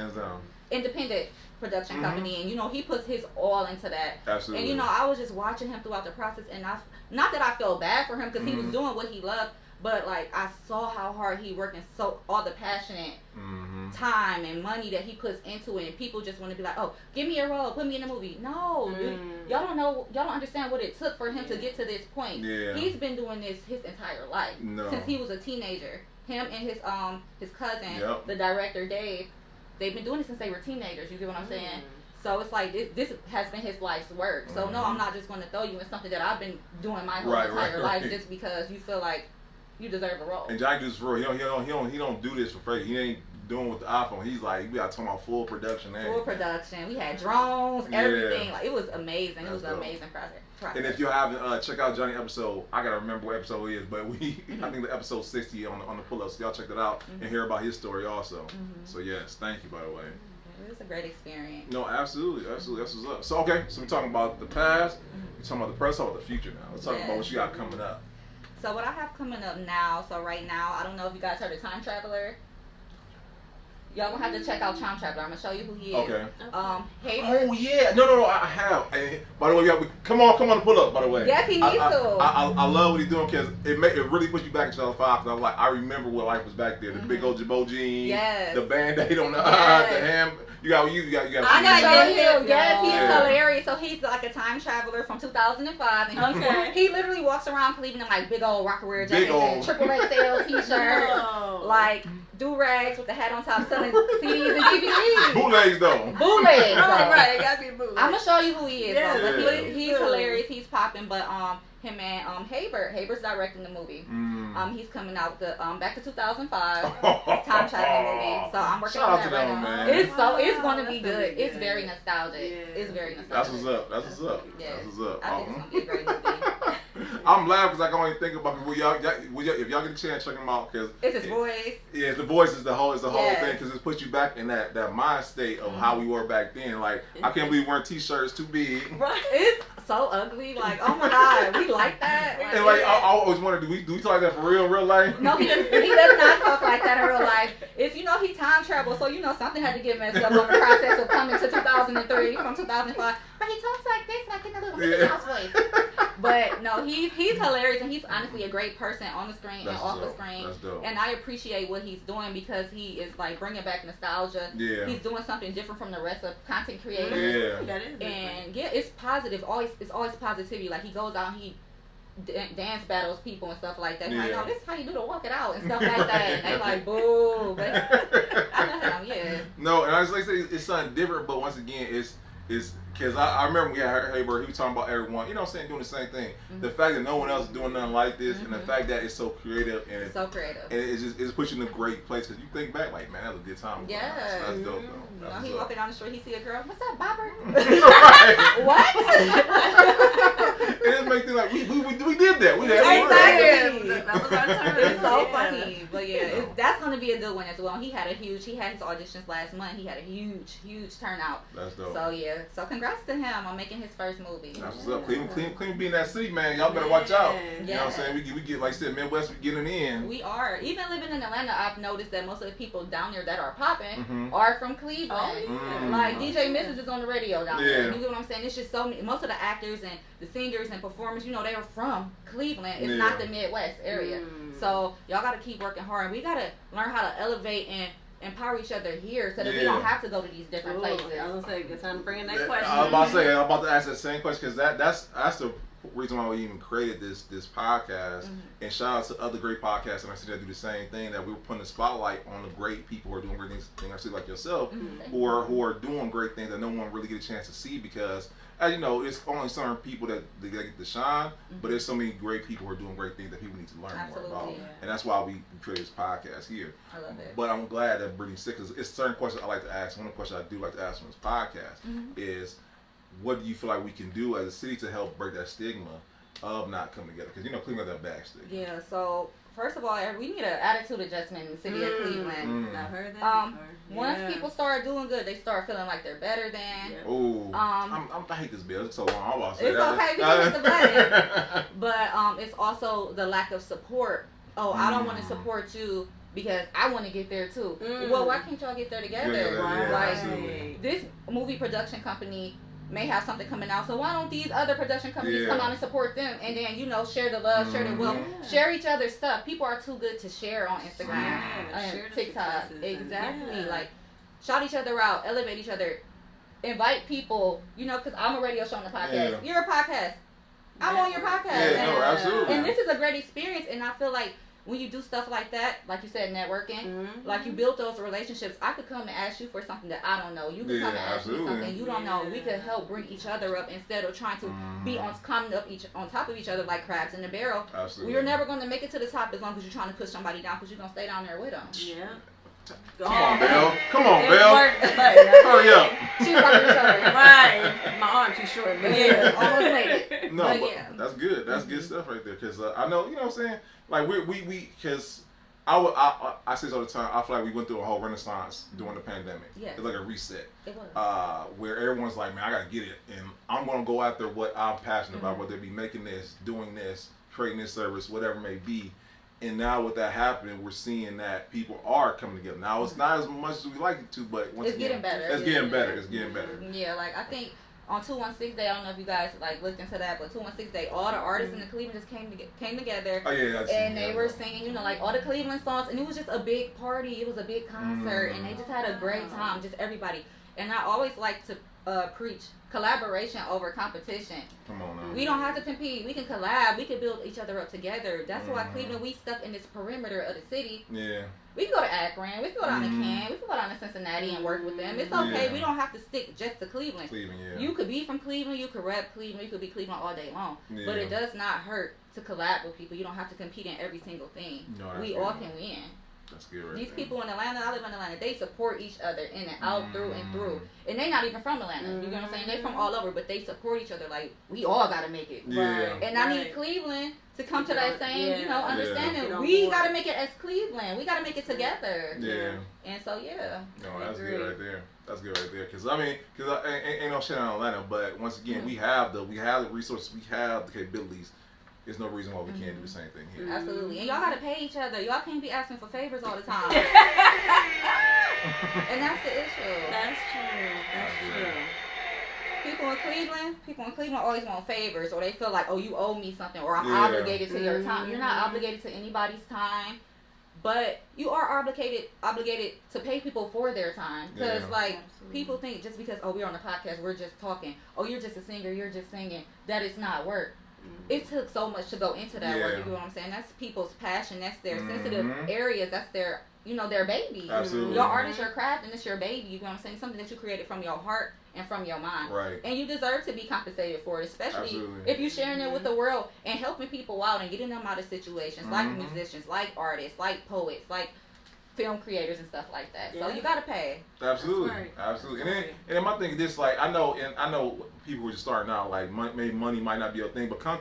Speaker 2: independent production company, and he puts his all into that.
Speaker 1: Absolutely.
Speaker 2: And I was just watching him throughout the process, and not that I felt bad for him because he was doing what he loved. But like I saw how hard he worked and so all the passionate time and money that he puts into it, and people just want to be like, oh, give me a role, put me in a movie. No, y'all don't understand what it took for him to get to this point. Yeah. He's been doing this his entire life since he was a teenager. Him and his cousin, the director Dave, they've been doing it since they were teenagers. You get what I'm saying? So it's like this has been his life's work. So no, I'm not just going to throw you in something that I've been doing my whole entire life just because you feel like you deserve a role.
Speaker 1: And Johnny does this for real. He don't do this for free. He ain't doing with the iPhone. He's like, we got talking about full production.
Speaker 2: Full production. We had drones, everything. Like, it was amazing. It was an amazing project.
Speaker 1: And if you haven't, check out Johnny's episode. I gotta remember what episode it is, but I think the episode 60 on the pull-ups. So y'all check that out and hear about his story also. So yes, thank you, by the way.
Speaker 2: It was a great experience.
Speaker 1: No, absolutely. That's what's up. So okay, so we're talking about the past. We're talking about the present. Talking about the future now. Let's talk about what you got coming up.
Speaker 2: So what I have coming up now, right now, I don't know if you guys heard of Time Traveler. Y'all gonna have to check out Time Traveler. I'm gonna show you who he is.
Speaker 1: Okay.
Speaker 2: Hater.
Speaker 1: Oh yeah, no, I have. And by the way, come on to pull up. By the way.
Speaker 2: Yes, he needs to.
Speaker 1: I love what he's doing because it really puts you back in 2005. Because I remember what life was back there. The big old Jabot jeans. Yes. The Band-Aid on the eye. The ham. You got.
Speaker 2: I gotta get him. Yes, he's hilarious. So he's like a time traveler from 2005, and he literally walks around Cleveland in like big old Rocawear jackets and triple XL t-shirts, like do-rags with the hat on top, selling CDs and DVDs.
Speaker 1: Bootlegs though.
Speaker 2: Bootlegs.
Speaker 3: Right, it gotta be bootlegs.
Speaker 2: I'm gonna show you who he is. Yeah. He's hilarious. He's popping, but him and Haber's directing the movie. He's coming out with the Back to 2005 time traveling movie. So I'm working on that right now.
Speaker 1: Man.
Speaker 2: It's going to be good. It's very nostalgic. Yeah. It's very nostalgic.
Speaker 1: That's what's up.
Speaker 2: Yes.
Speaker 1: That's what's up.
Speaker 2: I think it's going to be a great movie.
Speaker 1: I'm laughing because I can only think about it. If y'all get a chance, check him out because
Speaker 2: it's his voice.
Speaker 1: Yeah, the voice is the whole thing because it puts you back in that mind state of how we were back then. Like I can't believe wearing t-shirts too big.
Speaker 2: Right. It's so ugly. Like oh my god, we like that. Like,
Speaker 1: and I always wonder, do we talk like that for real life?
Speaker 2: No, he does not talk like that in real life. It's he time travel, so something had to get messed up on the process of coming to 2003 from 2005. But he talks like this, like in a little Mickey Mouse voice. But no, he's hilarious and he's honestly a great person on the screen and off the screen.
Speaker 1: That's dope.
Speaker 2: And I appreciate what he's doing because he is like bringing back nostalgia. Yeah. He's doing something different from the rest of content creators.
Speaker 1: Yeah.
Speaker 3: That is
Speaker 2: and it's positive. It's always positivity. Like he goes out and he dance battles people and stuff like that. Yeah. Like, no, this is how you do to walk it out and stuff like that. And they like, boo. But I know him, yeah.
Speaker 1: No, and I was like, it's something different, but once again, it's because I remember we had Haber, he was talking about everyone, you know what I'm saying, doing the same thing. The fact that no one else is doing nothing like this, and the fact that it's so creative, and it just puts you in a great place because you think back like, man, that was a good time.
Speaker 2: Yeah,
Speaker 1: so that's dope though.
Speaker 2: He walking down the street, he see a girl, what's up, bopper?
Speaker 1: What? It just makes things like we did that. We had
Speaker 2: exactly.
Speaker 3: That was our turn.
Speaker 2: It's so funny, but that's gonna be a good one as well. He had his auditions last month. He had a huge turnout.
Speaker 1: That's dope.
Speaker 2: So congrats to him on making his first movie.
Speaker 1: That's what's up. Cleveland being that city, man. Y'all better watch out. You know what I'm saying? We get, like I said, Midwest, we getting in.
Speaker 2: We are. Even living in Atlanta, I've noticed that most of the people down there that are popping are from Cleveland. Like DJ Mrs. is on the radio down there. You get what I'm saying? It's just so many. Most of the actors and the singers and performers, they are from Cleveland. It's not the Midwest area. So y'all got to keep working hard. And we got to learn how to elevate and empower each other here so that we don't have to go to these different places.
Speaker 3: I was going to say, good time to bring in that question.
Speaker 1: I'm about to ask that same question because that's the reason why we even created this podcast. And shout out to other great podcasts, and I see that do the same thing, that we're putting a spotlight on the great people who are doing great things, I see like yourself, who are doing great things that no one really get a chance to see, because as you know, it's only certain people that they get to shine, but there's so many great people who are doing great things that people need to learn more about. And that's why we created this podcast here.
Speaker 2: I love it.
Speaker 1: But I'm glad that Brittani said, because it's certain questions I like to ask. One of the questions I do like to ask on this podcast is, what do you feel like we can do as a city to help break that stigma of not coming together? Because, you know, Cleveland got that bad stigma.
Speaker 2: Yeah, so first of all, we need an attitude adjustment in the city of Cleveland.
Speaker 3: I've heard that before.
Speaker 2: Once people start doing good, they start feeling like they're better than.
Speaker 1: Oh, I hate this bill. It's so long. I'm about to say
Speaker 2: it's
Speaker 1: that.
Speaker 2: Okay, because it's the blame. But it's also the lack of support. I don't want to support you because I want to get there too. Well, why can't y'all get there together?
Speaker 1: Like,
Speaker 2: this movie production company may have something coming out, so why don't these other production companies come out and support them, and then, you know, share the love, share the wealth, share each other's stuff. People are too good to share on Instagram and TikTok. Exactly. Like, shout each other out, elevate each other, invite people, you know, because I'm a radio show on the podcast. You're a podcast. I'm on your podcast.
Speaker 1: Absolutely.
Speaker 2: And this is a great experience, and I feel like when you do stuff like that, like you said, networking, like you build those relationships, I could come and ask you for something that I don't know. You could come and ask me something you don't know. We could help bring each other up instead of trying to be on top of each other like crabs in a barrel.
Speaker 1: Absolutely.
Speaker 2: We're never going to make it to the top as long as you're trying to push somebody down, because you're going to stay down there with them.
Speaker 3: Yeah.
Speaker 1: Come on, Belle. Hurry up.
Speaker 2: She's working the shoulder.
Speaker 3: Right. My arm too short. But
Speaker 2: almost made it.
Speaker 1: No, but that's good. That's good stuff right there. Because I know, you know what I'm saying? Like, we because I say this all the time, I feel like we went through a whole renaissance during the pandemic. It's like a reset.
Speaker 2: It was.
Speaker 1: Where everyone's like, man, I got to get it. And I'm going to go after what I'm passionate about, whether it be making this, doing this, creating this service, whatever it may be. And now with that happening, we're seeing that people are coming together. Now, it's not as much as we like it to, but once again,
Speaker 2: getting better.
Speaker 1: It's getting better. It's getting better.
Speaker 2: Yeah, like, I think on 216 Day, I don't know if you guys like looked into that, but 216 Day, all the artists in the Cleveland just came together.
Speaker 1: Oh, yeah,
Speaker 2: and they were singing, you know, like all the Cleveland songs, and it was just a big party. It was a big concert, and they just had a great time, just everybody. And I always like to preach collaboration over competition.
Speaker 1: Come on now.
Speaker 2: We don't have to compete. We can collab. We can build each other up together. That's why Cleveland, we stuck in this perimeter of the city.
Speaker 1: Yeah.
Speaker 2: We can go to Akron. We can go down to Canton. We can go down to Cincinnati and work with them. It's okay. We don't have to stick just to Cleveland. You could be from Cleveland. You could rep Cleveland. You could be Cleveland all day long. But it does not hurt to collab with people. You don't have to compete in every single thing.
Speaker 1: No,
Speaker 2: we all can win.
Speaker 1: That's good right
Speaker 2: These
Speaker 1: there.
Speaker 2: people in Atlanta, I live in Atlanta, they support each other in and out, through and through. And they not even from Atlanta. You know what I'm saying? They from all over, but they support each other. Like, we all got to make it. And I need Cleveland to come to that same, you know, understanding. We got to make it as Cleveland. We got to make it together. And so,
Speaker 1: No, that's good right there. That's good right there. Because, I mean, ain't no shit on Atlanta, but once again, we have the resources, we have the capabilities. There's no reason why we can't do the same thing here.
Speaker 2: Absolutely. And y'all got to pay each other. Y'all can't be asking for favors all the time. And that's the issue.
Speaker 3: That's true.
Speaker 2: People in Cleveland always want favors, or they feel like, oh, you owe me something, or I'm obligated to your time. You're not obligated to anybody's time, but you are obligated to pay people for their time. Because, people think just because, we're on the podcast, we're just talking. Oh, you're just a singer, you're just singing. That is not work. It took so much to go into that work. You know what I'm saying? That's people's passion. That's their sensitive areas. That's their, you know, their baby.
Speaker 1: Absolutely.
Speaker 2: Your art is your craft, and it's your baby. You know what I'm saying? Something that you created from your heart and from your mind.
Speaker 1: Right.
Speaker 2: And you deserve to be compensated for it, especially if you're sharing it with the world and helping people out and getting them out of situations, like musicians, like artists, like poets, like film creators and stuff like that. So you gotta pay.
Speaker 1: Absolutely. And then my thing is this, like, I know people were just starting out, like, maybe money might not be a thing, but come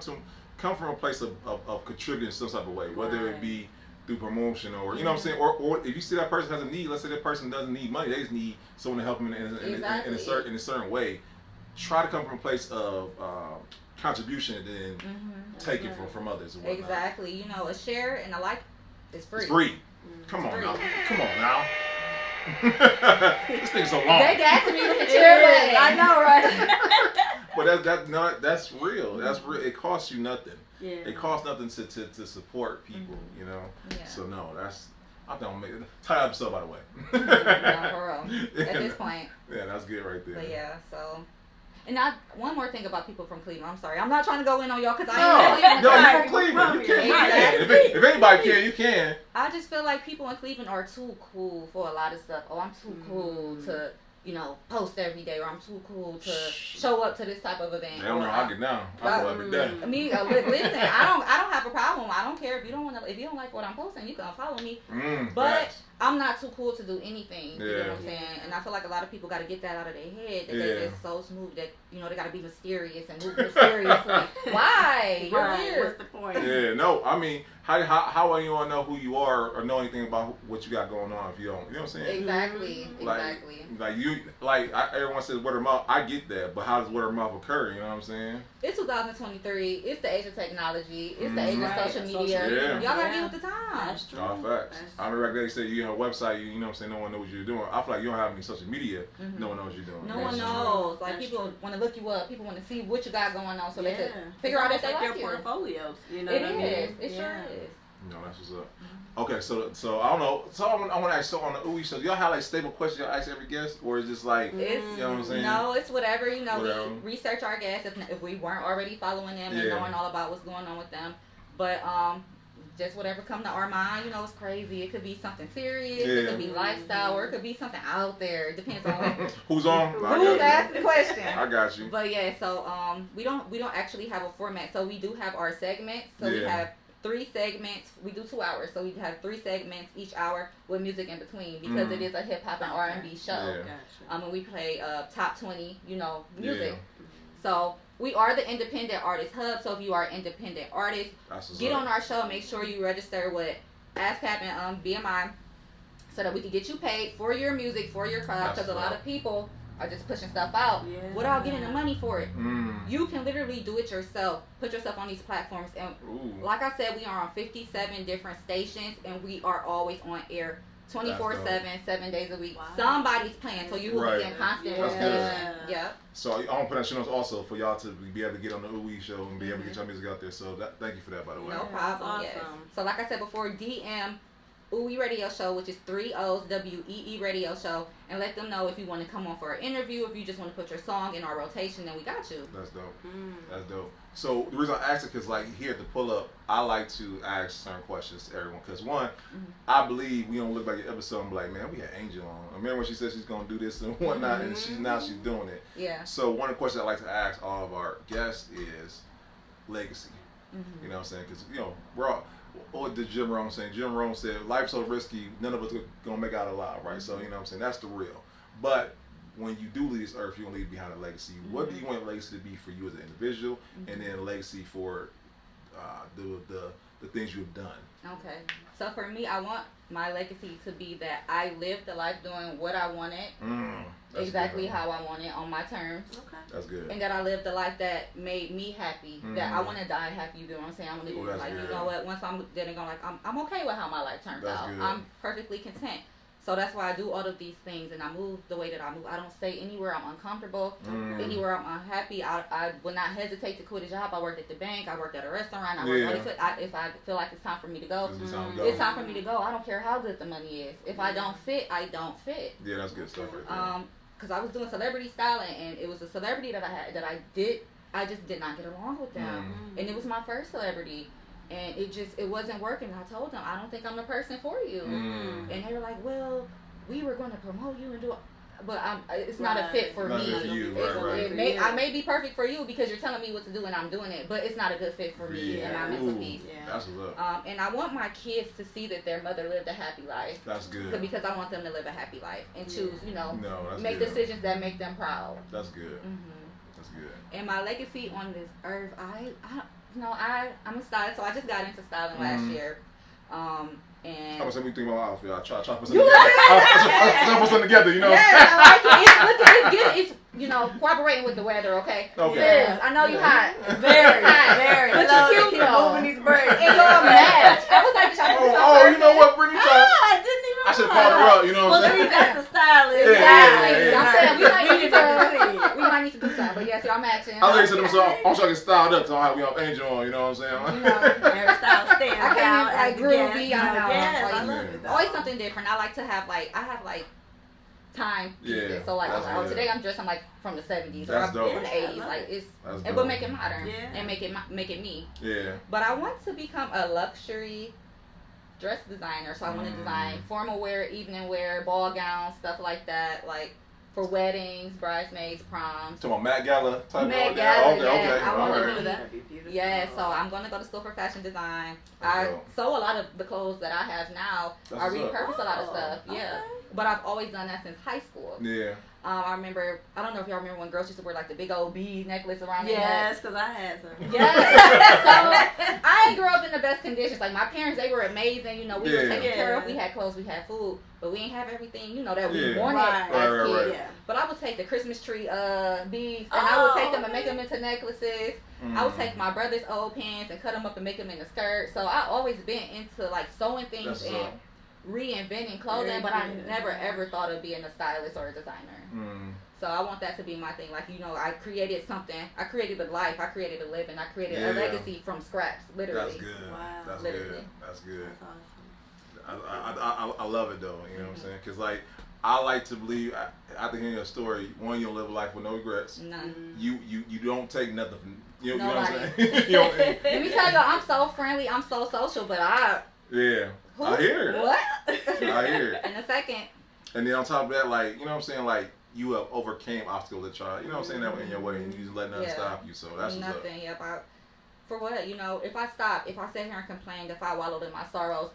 Speaker 1: from a place of contributing in some type of way, whether it be through promotion or, you know what I'm saying, or if you see that person has a need, let's say that person doesn't need money, they just need someone to help them in a certain way. Try to come from a place of contribution and then take it from others and whatnot.
Speaker 2: Exactly. You know, a share and a like is free.
Speaker 1: It's free. Come on now. This thing's so long.
Speaker 2: They gassing me with the chair button. I know, right?
Speaker 1: But that's real. That's real. It costs you nothing.
Speaker 3: Yeah.
Speaker 1: It costs nothing to support people, you know?
Speaker 2: Yeah.
Speaker 1: So no, I don't make it. Tie episode, by the way.
Speaker 2: No, for real. At this point.
Speaker 1: Yeah, that's good right there.
Speaker 2: But yeah, so And one more thing about people from Cleveland. I'm sorry. I'm not trying to go in on y'all because
Speaker 1: you're from Cleveland. You can. If anybody can, you can.
Speaker 2: I just feel like people in Cleveland are too cool for a lot of stuff. Oh, I'm too cool to, post every day, or I'm too cool to show up to this type of event.
Speaker 1: They don't know how I get down. I go every day.
Speaker 2: Listen, I don't have a problem. I don't care if you don't like what I'm posting, you can unfollow me. But I'm not too cool to do anything. You know what I'm saying? And I feel like a lot of people got to get that out of their head that they're just so smooth that they got to be mysterious and move mysteriously. Why? You're weird.
Speaker 3: What's the point?
Speaker 1: Yeah, no. I mean, how are you gonna know who you are or know anything about what you got going on if you don't? You know what I'm saying?
Speaker 2: Exactly.
Speaker 1: Everyone says word of mouth. I get that, but how does word of mouth occur? You know what I'm saying?
Speaker 2: It's 2023. It's the age of technology. It's the age of social media. Y'all gotta get with the times.
Speaker 3: That's true.
Speaker 1: All facts. I remember they said you have a website. You know what I'm saying? No one knows what you're doing. I feel like you don't have any social media. No one knows what you're doing.
Speaker 2: No one knows. Like people want to look you up. People want to see what you got going on, so they can figure out if they like
Speaker 3: your portfolios. You know
Speaker 2: it
Speaker 3: what I mean?
Speaker 2: It sure is.
Speaker 1: No, that's what's up. Okay, so I don't know. So I want to ask. So on the Ooey show, y'all have like stable questions y'all ask every guest, or is just like you know what I'm saying?
Speaker 2: No, it's whatever. We research our guests if we weren't already following them and knowing all about what's going on with them. But just whatever come to our mind. It's crazy. It could be something serious. It could be lifestyle, or it could be something out there. It depends on
Speaker 1: who's on.
Speaker 2: Who's asking the question.
Speaker 1: I got you.
Speaker 2: But so we don't actually have a format. So we do have our segments. So we have 3 segments. We do 2 hours, so we have 3 segments each hour with music in between because it is a hip hop and R&B show. And we play top 20, music. So we are the Independent Artist Hub. So if you are an independent artist, get on our show. Make sure you register with ASCAP and BMI so that we can get you paid for your music, for your craft. Because a lot of people are just pushing stuff out without getting the money for it. You can literally do it yourself. Put yourself on these platforms. And like I said, we are on 57 different stations, and we are always on air 24/7, 7 days a week. Somebody's playing, so you will be in constant rotation.
Speaker 1: So I want to put that show notes also for y'all to be able to get on the Ooey show and be able to get your music out there. So thank you for that, by the way.
Speaker 2: No problem.
Speaker 3: Awesome.
Speaker 2: Yes. So like I said before, DM Ooey Radio Show, which is 3 O's WEE Radio Show, and let them know if you want to come on for an interview, if you just want to put your song in our rotation, then we got you.
Speaker 1: That's dope. That's dope. So the reason I asked it, because like here at the pull up, I like to ask certain questions to everyone. Because one, I believe we don't look back at the episode and be like, man, we had Angel on. I remember when she said she's going to do this and whatnot, and she's doing it.
Speaker 2: Yeah.
Speaker 1: So one of the questions I like to ask all of our guests is legacy. You know what I'm saying? Because, we're all... What did Jim Rome say? Jim Rome said, life's so risky, none of us are going to make out alive, right? So, you know what I'm saying? That's the real. But when you do leave this earth, you're going to leave behind a legacy. What do you want a legacy to be for you as an individual, and then a legacy for the things you've done? Okay.
Speaker 2: So for me, I want my legacy to be that I lived the life doing what I wanted, exactly how I wanted, on my terms. Okay.
Speaker 1: That's good.
Speaker 2: And that I lived a life that made me happy, that I want to die happy, you know what I'm saying? I'm going to live like, good. You know what, once I'm dead and gone, like, I'm okay with how my life turns out. Good. I'm perfectly content. So that's why I do all of these things, and I move the way that I move. I don't stay anywhere I'm uncomfortable, anywhere I'm unhappy. I will not hesitate to quit a job. I worked at the bank. I worked at a restaurant. I worked if I feel like it's time for me to go, it's time for me to go. I don't care how good the money is. If I don't fit, I don't fit.
Speaker 1: Yeah, that's good stuff right there.
Speaker 2: Because I was doing celebrity styling, and it was a celebrity that I just did not get along with them. And it was my first celebrity. And it wasn't working. I told them, I don't think I'm the person for you. And they were like, well, we were going to promote you and do it. But it's not a fit for me.
Speaker 1: For you.
Speaker 2: I may be perfect for you because you're telling me what to do and I'm doing it, but it's not a good fit for me and my mental peace.
Speaker 1: That's what's up.
Speaker 2: And I want my kids to see that their mother lived a happy life.
Speaker 1: That's good.
Speaker 2: Because I want them to live a happy life and choose, make decisions that make them proud.
Speaker 1: That's good. That's good.
Speaker 2: And my legacy on this earth, I'm a stylist, so I just got into styling last year. And
Speaker 1: I was saying we think about my outfit. I try to put something together. I try to put something together,
Speaker 2: Yeah, I like it. It's cooperating with the weather, okay?
Speaker 1: Okay.
Speaker 2: Sis, I know you hot. Very hot.
Speaker 3: Very.
Speaker 2: But you cute though.
Speaker 3: Moving these braids.
Speaker 2: And you're match. I was like,
Speaker 1: you know what, Brittany?
Speaker 3: I didn't even
Speaker 1: I should call her up, you know what I'm saying?
Speaker 3: That's the stylist.
Speaker 2: Exactly. I'm saying we might need to do something, but yes, y'all matching.
Speaker 1: I like to them, so I'm trying to get styled up, so I have we have Angel on, you know what I'm saying?
Speaker 3: Every style stands out.
Speaker 2: Like groovy, I know.
Speaker 3: Yes, I love it.
Speaker 2: Always something different. I like to have time pieces. So like, oh, today I'm dressing like from the 70s or I'm from the 80s. Like it's, but make it modern and make it me.
Speaker 1: Yeah.
Speaker 2: But I want to become a luxury dress designer. So I want to design formal wear, evening wear, ball gowns, stuff like that. Like for weddings, bridesmaids, proms.
Speaker 1: To a Met Gala type.
Speaker 2: Met Gala,
Speaker 1: okay.
Speaker 2: I want to do
Speaker 3: that.
Speaker 2: that. Yeah, so I'm going to go to school for fashion design. I sew a lot of the clothes that I have now. I repurpose a lot of stuff. Yeah. But I've always done that since high school.
Speaker 1: Yeah.
Speaker 2: I remember, I don't know if y'all remember when girls used to wear like the big old bead necklace around their neck.
Speaker 3: Yes, because I had some.
Speaker 2: Yes. So I ain't grew up in the best conditions. Like my parents, they were amazing. You know, we were taken care of. We had clothes, we had food, but we ain't have everything, you know, that we wanted as kids. Yeah. But I would take the Christmas tree beads and I would take them and make them into necklaces. I would take my brother's old pants and cut them up and make them into skirts. So I always been into like sewing things and reinventing clothing, but I never ever thought of being a stylist or a designer. So I want that to be my thing. Like, you know, I created something. I created a life. I created a living. I created a legacy from scratch, literally.
Speaker 1: That's good.
Speaker 3: Wow.
Speaker 1: That's
Speaker 2: literally.
Speaker 1: good. That's good.
Speaker 3: That's awesome.
Speaker 1: I love it though. You know what I'm saying? Because like I like to believe after hearing your story, one, you'll live a life with no regrets.
Speaker 2: None.
Speaker 1: You don't take nothing from you know
Speaker 2: Nobody.
Speaker 1: what I'm saying?
Speaker 2: Let me tell you, I'm so friendly. I'm so social, but I
Speaker 1: hear it.
Speaker 2: What?
Speaker 1: I hear it.
Speaker 2: In a second.
Speaker 1: And then on top of that, like, you know what I'm saying, like you have overcame obstacles that try, you know what I'm saying, that in your way, and you just let nothing stop you. So that's
Speaker 2: nothing. For what? You know, if I stop, if I sit here and complain, if I wallowed in my sorrows,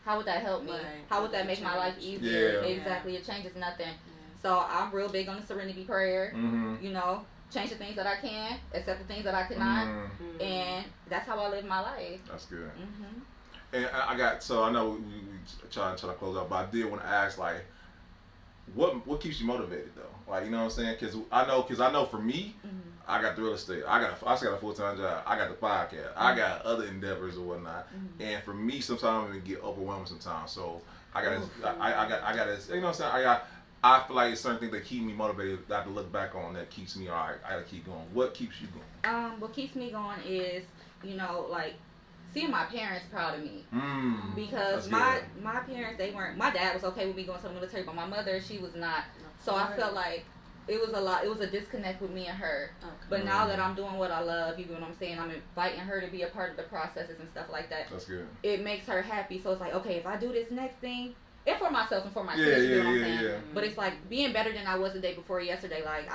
Speaker 2: how would that help me?
Speaker 3: Right.
Speaker 2: How would that make my life easier? Exactly. It changes nothing. So I'm real big on the serenity prayer. You know, change the things that I can, accept the things that I cannot, and that's how I live my life.
Speaker 1: That's good. And I got, so I know we try to close up, but I did want to ask, like, what keeps you motivated though? Like, you know what I'm saying? Because I know for me, I got the real estate. I still got a full-time job. I got the podcast. I got other endeavors or whatnot. And for me, sometimes it get overwhelming sometimes. So I got to, you know what I'm saying? I feel like it's certain things that keep me motivated that I have to look back on that keeps me, all right, I got to keep going. What keeps you going?
Speaker 2: What keeps me going is, you know, like, seeing my parents proud of me. Because my parents, they weren't, my dad was okay with me going to the military, but my mother, she was not. So I felt like it was a disconnect with me and her. But now that I'm doing what I love, you know what I'm saying, I'm inviting her to be a part of the processes and stuff like that.
Speaker 1: That's good.
Speaker 2: It makes her happy. So it's like, okay, if I do this next thing, and for myself and for my kids, you know what I'm saying? But it's like being better than I was the day before yesterday. Like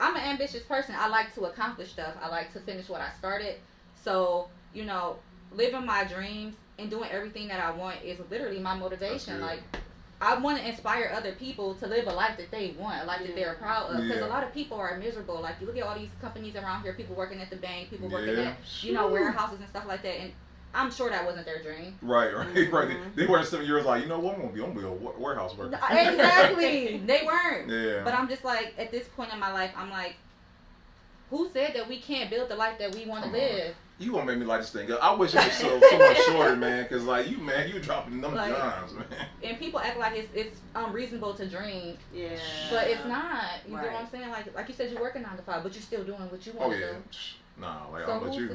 Speaker 2: I'm an ambitious person. I like to accomplish stuff. I like to finish what I started. So, you know, living my dreams and doing everything that I want is literally my motivation. Like, I want to inspire other people to live a life that they want, a life that they're proud of. Because a lot of people are miserable. Like, you look at all these companies around here, people working at the bank, people working at, you know, warehouses and stuff like that. And I'm sure that wasn't their dream.
Speaker 1: Right. They weren't 7 years like, you know what, I'm gonna be a warehouse worker.
Speaker 2: Exactly. They weren't.
Speaker 1: Yeah.
Speaker 2: But I'm just like, at this point in my life, I'm like, who said that we can't build the life that we want to live?
Speaker 1: You gonna make me like this thing. I wish it was so much shorter, man. Cause like you dropping them dimes, man.
Speaker 2: And people act like it's unreasonable to dream. Yeah. But it's not. You know what I'm saying? Like you said, you're working 9 to 5, but you're still doing what you want to do.
Speaker 1: Nah, like
Speaker 2: so
Speaker 1: I'm with you.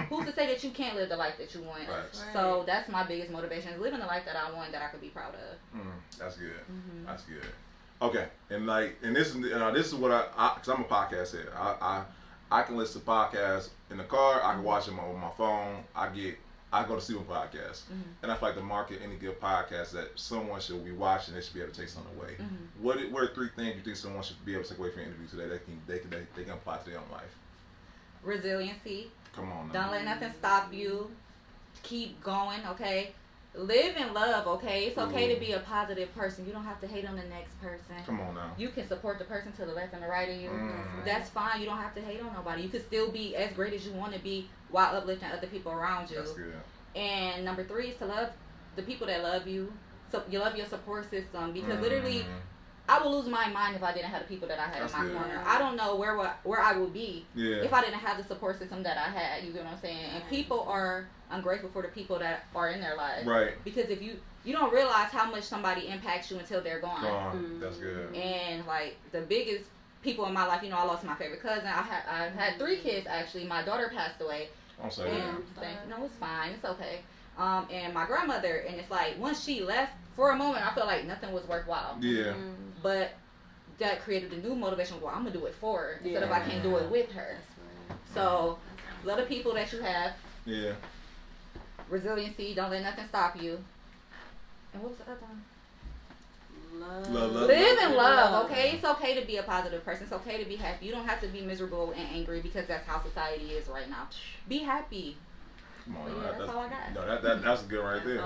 Speaker 2: Who's to say that you can't live the life that you want? Right. So that's my biggest motivation: is living the life that I want, that I could be proud of.
Speaker 1: That's good. That's good. Okay, and this is what I cause I'm a podcast head. I can listen to podcasts in the car. I can watch them on my phone. I go to see one podcast, and I feel like to market any good podcast that someone should be watching, they should be able to take something away. What are 3 things you think someone should be able to take away from an interview today that they can apply to their own life?
Speaker 2: Resiliency.
Speaker 1: Come on now.
Speaker 2: Don't let nothing stop you. Keep going, okay? Live and love, okay? It's okay to be a positive person. You don't have to hate on the next person.
Speaker 1: Come on now.
Speaker 2: You can support the person to the left and the right of you. That's fine. You don't have to hate on nobody. You can still be as great as you want to be while uplifting other people around you.
Speaker 1: That's good.
Speaker 2: And number 3 is to love the people that love you. So you love your support system, because literally I would lose my mind if I didn't have the people that I had in my corner. I don't know where I would be if I didn't have the support system that I had. You get what I'm saying? And people are ungrateful for the people that are in their lives. Right. Because if you don't realize how much somebody impacts you until they're gone.
Speaker 1: That's good.
Speaker 2: And like the biggest people in my life, you know, I lost my favorite cousin. I've had 3 kids actually. My daughter passed away.
Speaker 1: I'm sorry.
Speaker 2: No, it's fine. It's okay. and my grandmother. And it's like, once she left, for a moment, I felt like nothing was worthwhile.
Speaker 1: Yeah.
Speaker 2: But that created a new motivation. Well, I'm going to do it for her instead of I can't do it with her. So, love the people that you have.
Speaker 1: Yeah.
Speaker 2: Resiliency. Don't let nothing stop you. And what was the other one?
Speaker 3: Love.
Speaker 2: Live and love, okay? It's okay to be a positive person. It's okay to be happy. You don't have to be miserable and angry because that's how society is right now. Be happy.
Speaker 1: Come on,
Speaker 2: that's all I got.
Speaker 1: No, that's good right there.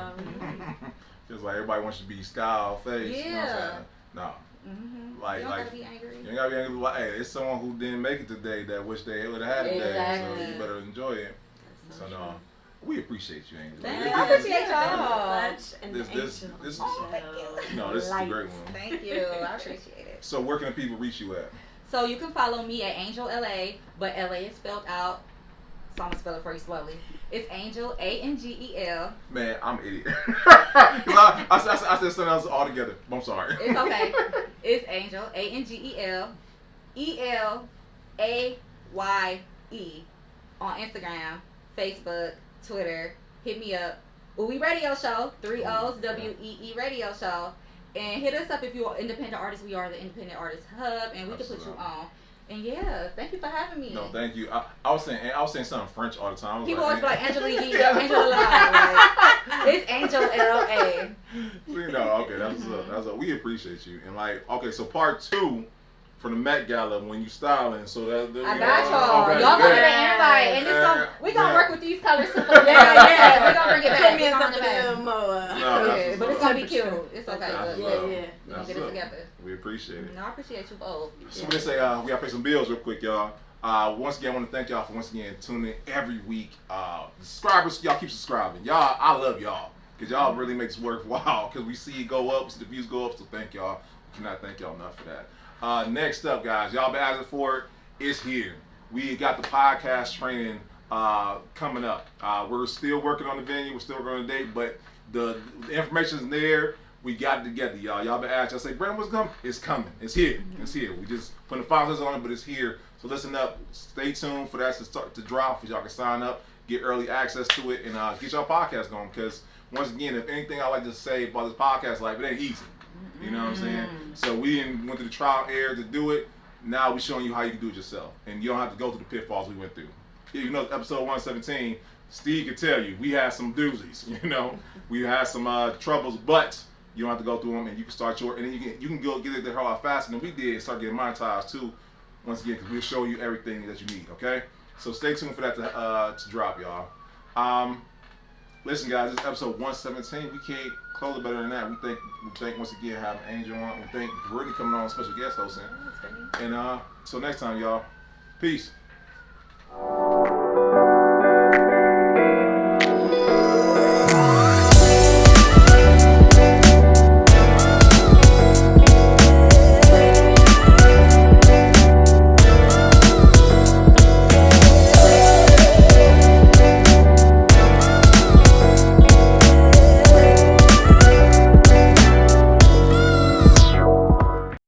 Speaker 1: Just like everybody wants you to be style face.
Speaker 2: Yeah.
Speaker 1: You know what I'm saying? No.
Speaker 2: Mm-hmm.
Speaker 1: Like,
Speaker 2: you don't gotta be angry.
Speaker 1: You ain't gotta be angry. Like, hey, it's someone who didn't make it today that wish they would have had it today. So you better enjoy it. So no. We appreciate you, Angel.
Speaker 2: I appreciate y'all.
Speaker 1: This is a great one.
Speaker 2: Thank you. I appreciate it.
Speaker 1: So where can the people reach you at?
Speaker 2: So you can follow me at Angel Elaye, but LA is spelled out. So I'm gonna spell it for you slowly. It's Angel, Angel.
Speaker 1: Man, I'm an idiot. I said something else altogether. I'm sorry.
Speaker 2: It's okay. It's Angel, Angel, Elaye on Instagram, Facebook, Twitter. Hit me up. We Radio Show, 3 O's, WEE Radio Show. And hit us up if you're an independent artist. We are the Independent Artist Hub, and we can put you on. And yeah, thank you for having me.
Speaker 1: No, thank you. I was saying something French all the time.
Speaker 2: People always be like Angel Elaye. Like, it's Angel Elaye.
Speaker 1: Okay, that's we appreciate you. And like, okay, so part 2 for the Met Gala when you styling. So that
Speaker 2: I got y'all. Okay, y'all gonna get an invite, and we gonna work with these colors. Yeah, we're gonna bring it back. We're gonna bring it back. But it's gonna be cute. It's okay.
Speaker 3: Yeah.
Speaker 2: We're gonna get it together.
Speaker 1: We appreciate it.
Speaker 2: No, I appreciate you both.
Speaker 1: So we say we gotta pay some bills real quick, y'all. Once again, I want to thank y'all for once again tuning in every week. Subscribers, y'all keep subscribing. Y'all, I love y'all because y'all really makes it worthwhile. Because we see it go up, see the views go up. So thank y'all. We cannot thank y'all enough for that. Next up, guys, y'all been asking for it. It's here. We got the podcast training coming up. We're still working on the venue. We're still working on the date, but the information's there. We got it together, y'all. Y'all been asking. I say, Brandon, what's coming? It's coming. It's here. It's here. We just putting the files on it, but it's here. So listen up. Stay tuned for that to start to drop. For y'all can sign up, get early access to it, and get y'all podcast going. Because once again, if anything I like to say about this podcast life, it ain't easy. You know what I'm saying? So we went through the trial and error to do it. Now we're showing you how you can do it yourself, and you don't have to go through the pitfalls we went through. You know, episode 117, Steve can tell you we had some doozies. You know, we had some troubles, but you don't have to go through them, and you can start and then you can go get it there a lot faster than we did. Start getting monetized too. Once again, because we'll show you everything that you need. Okay, so stay tuned for that to drop, y'all. Listen, guys, this is episode 117. We can't close it better than that. We thank once again having Angel on. We thank Brittany coming on, special guest hosting. And so next time, y'all, peace.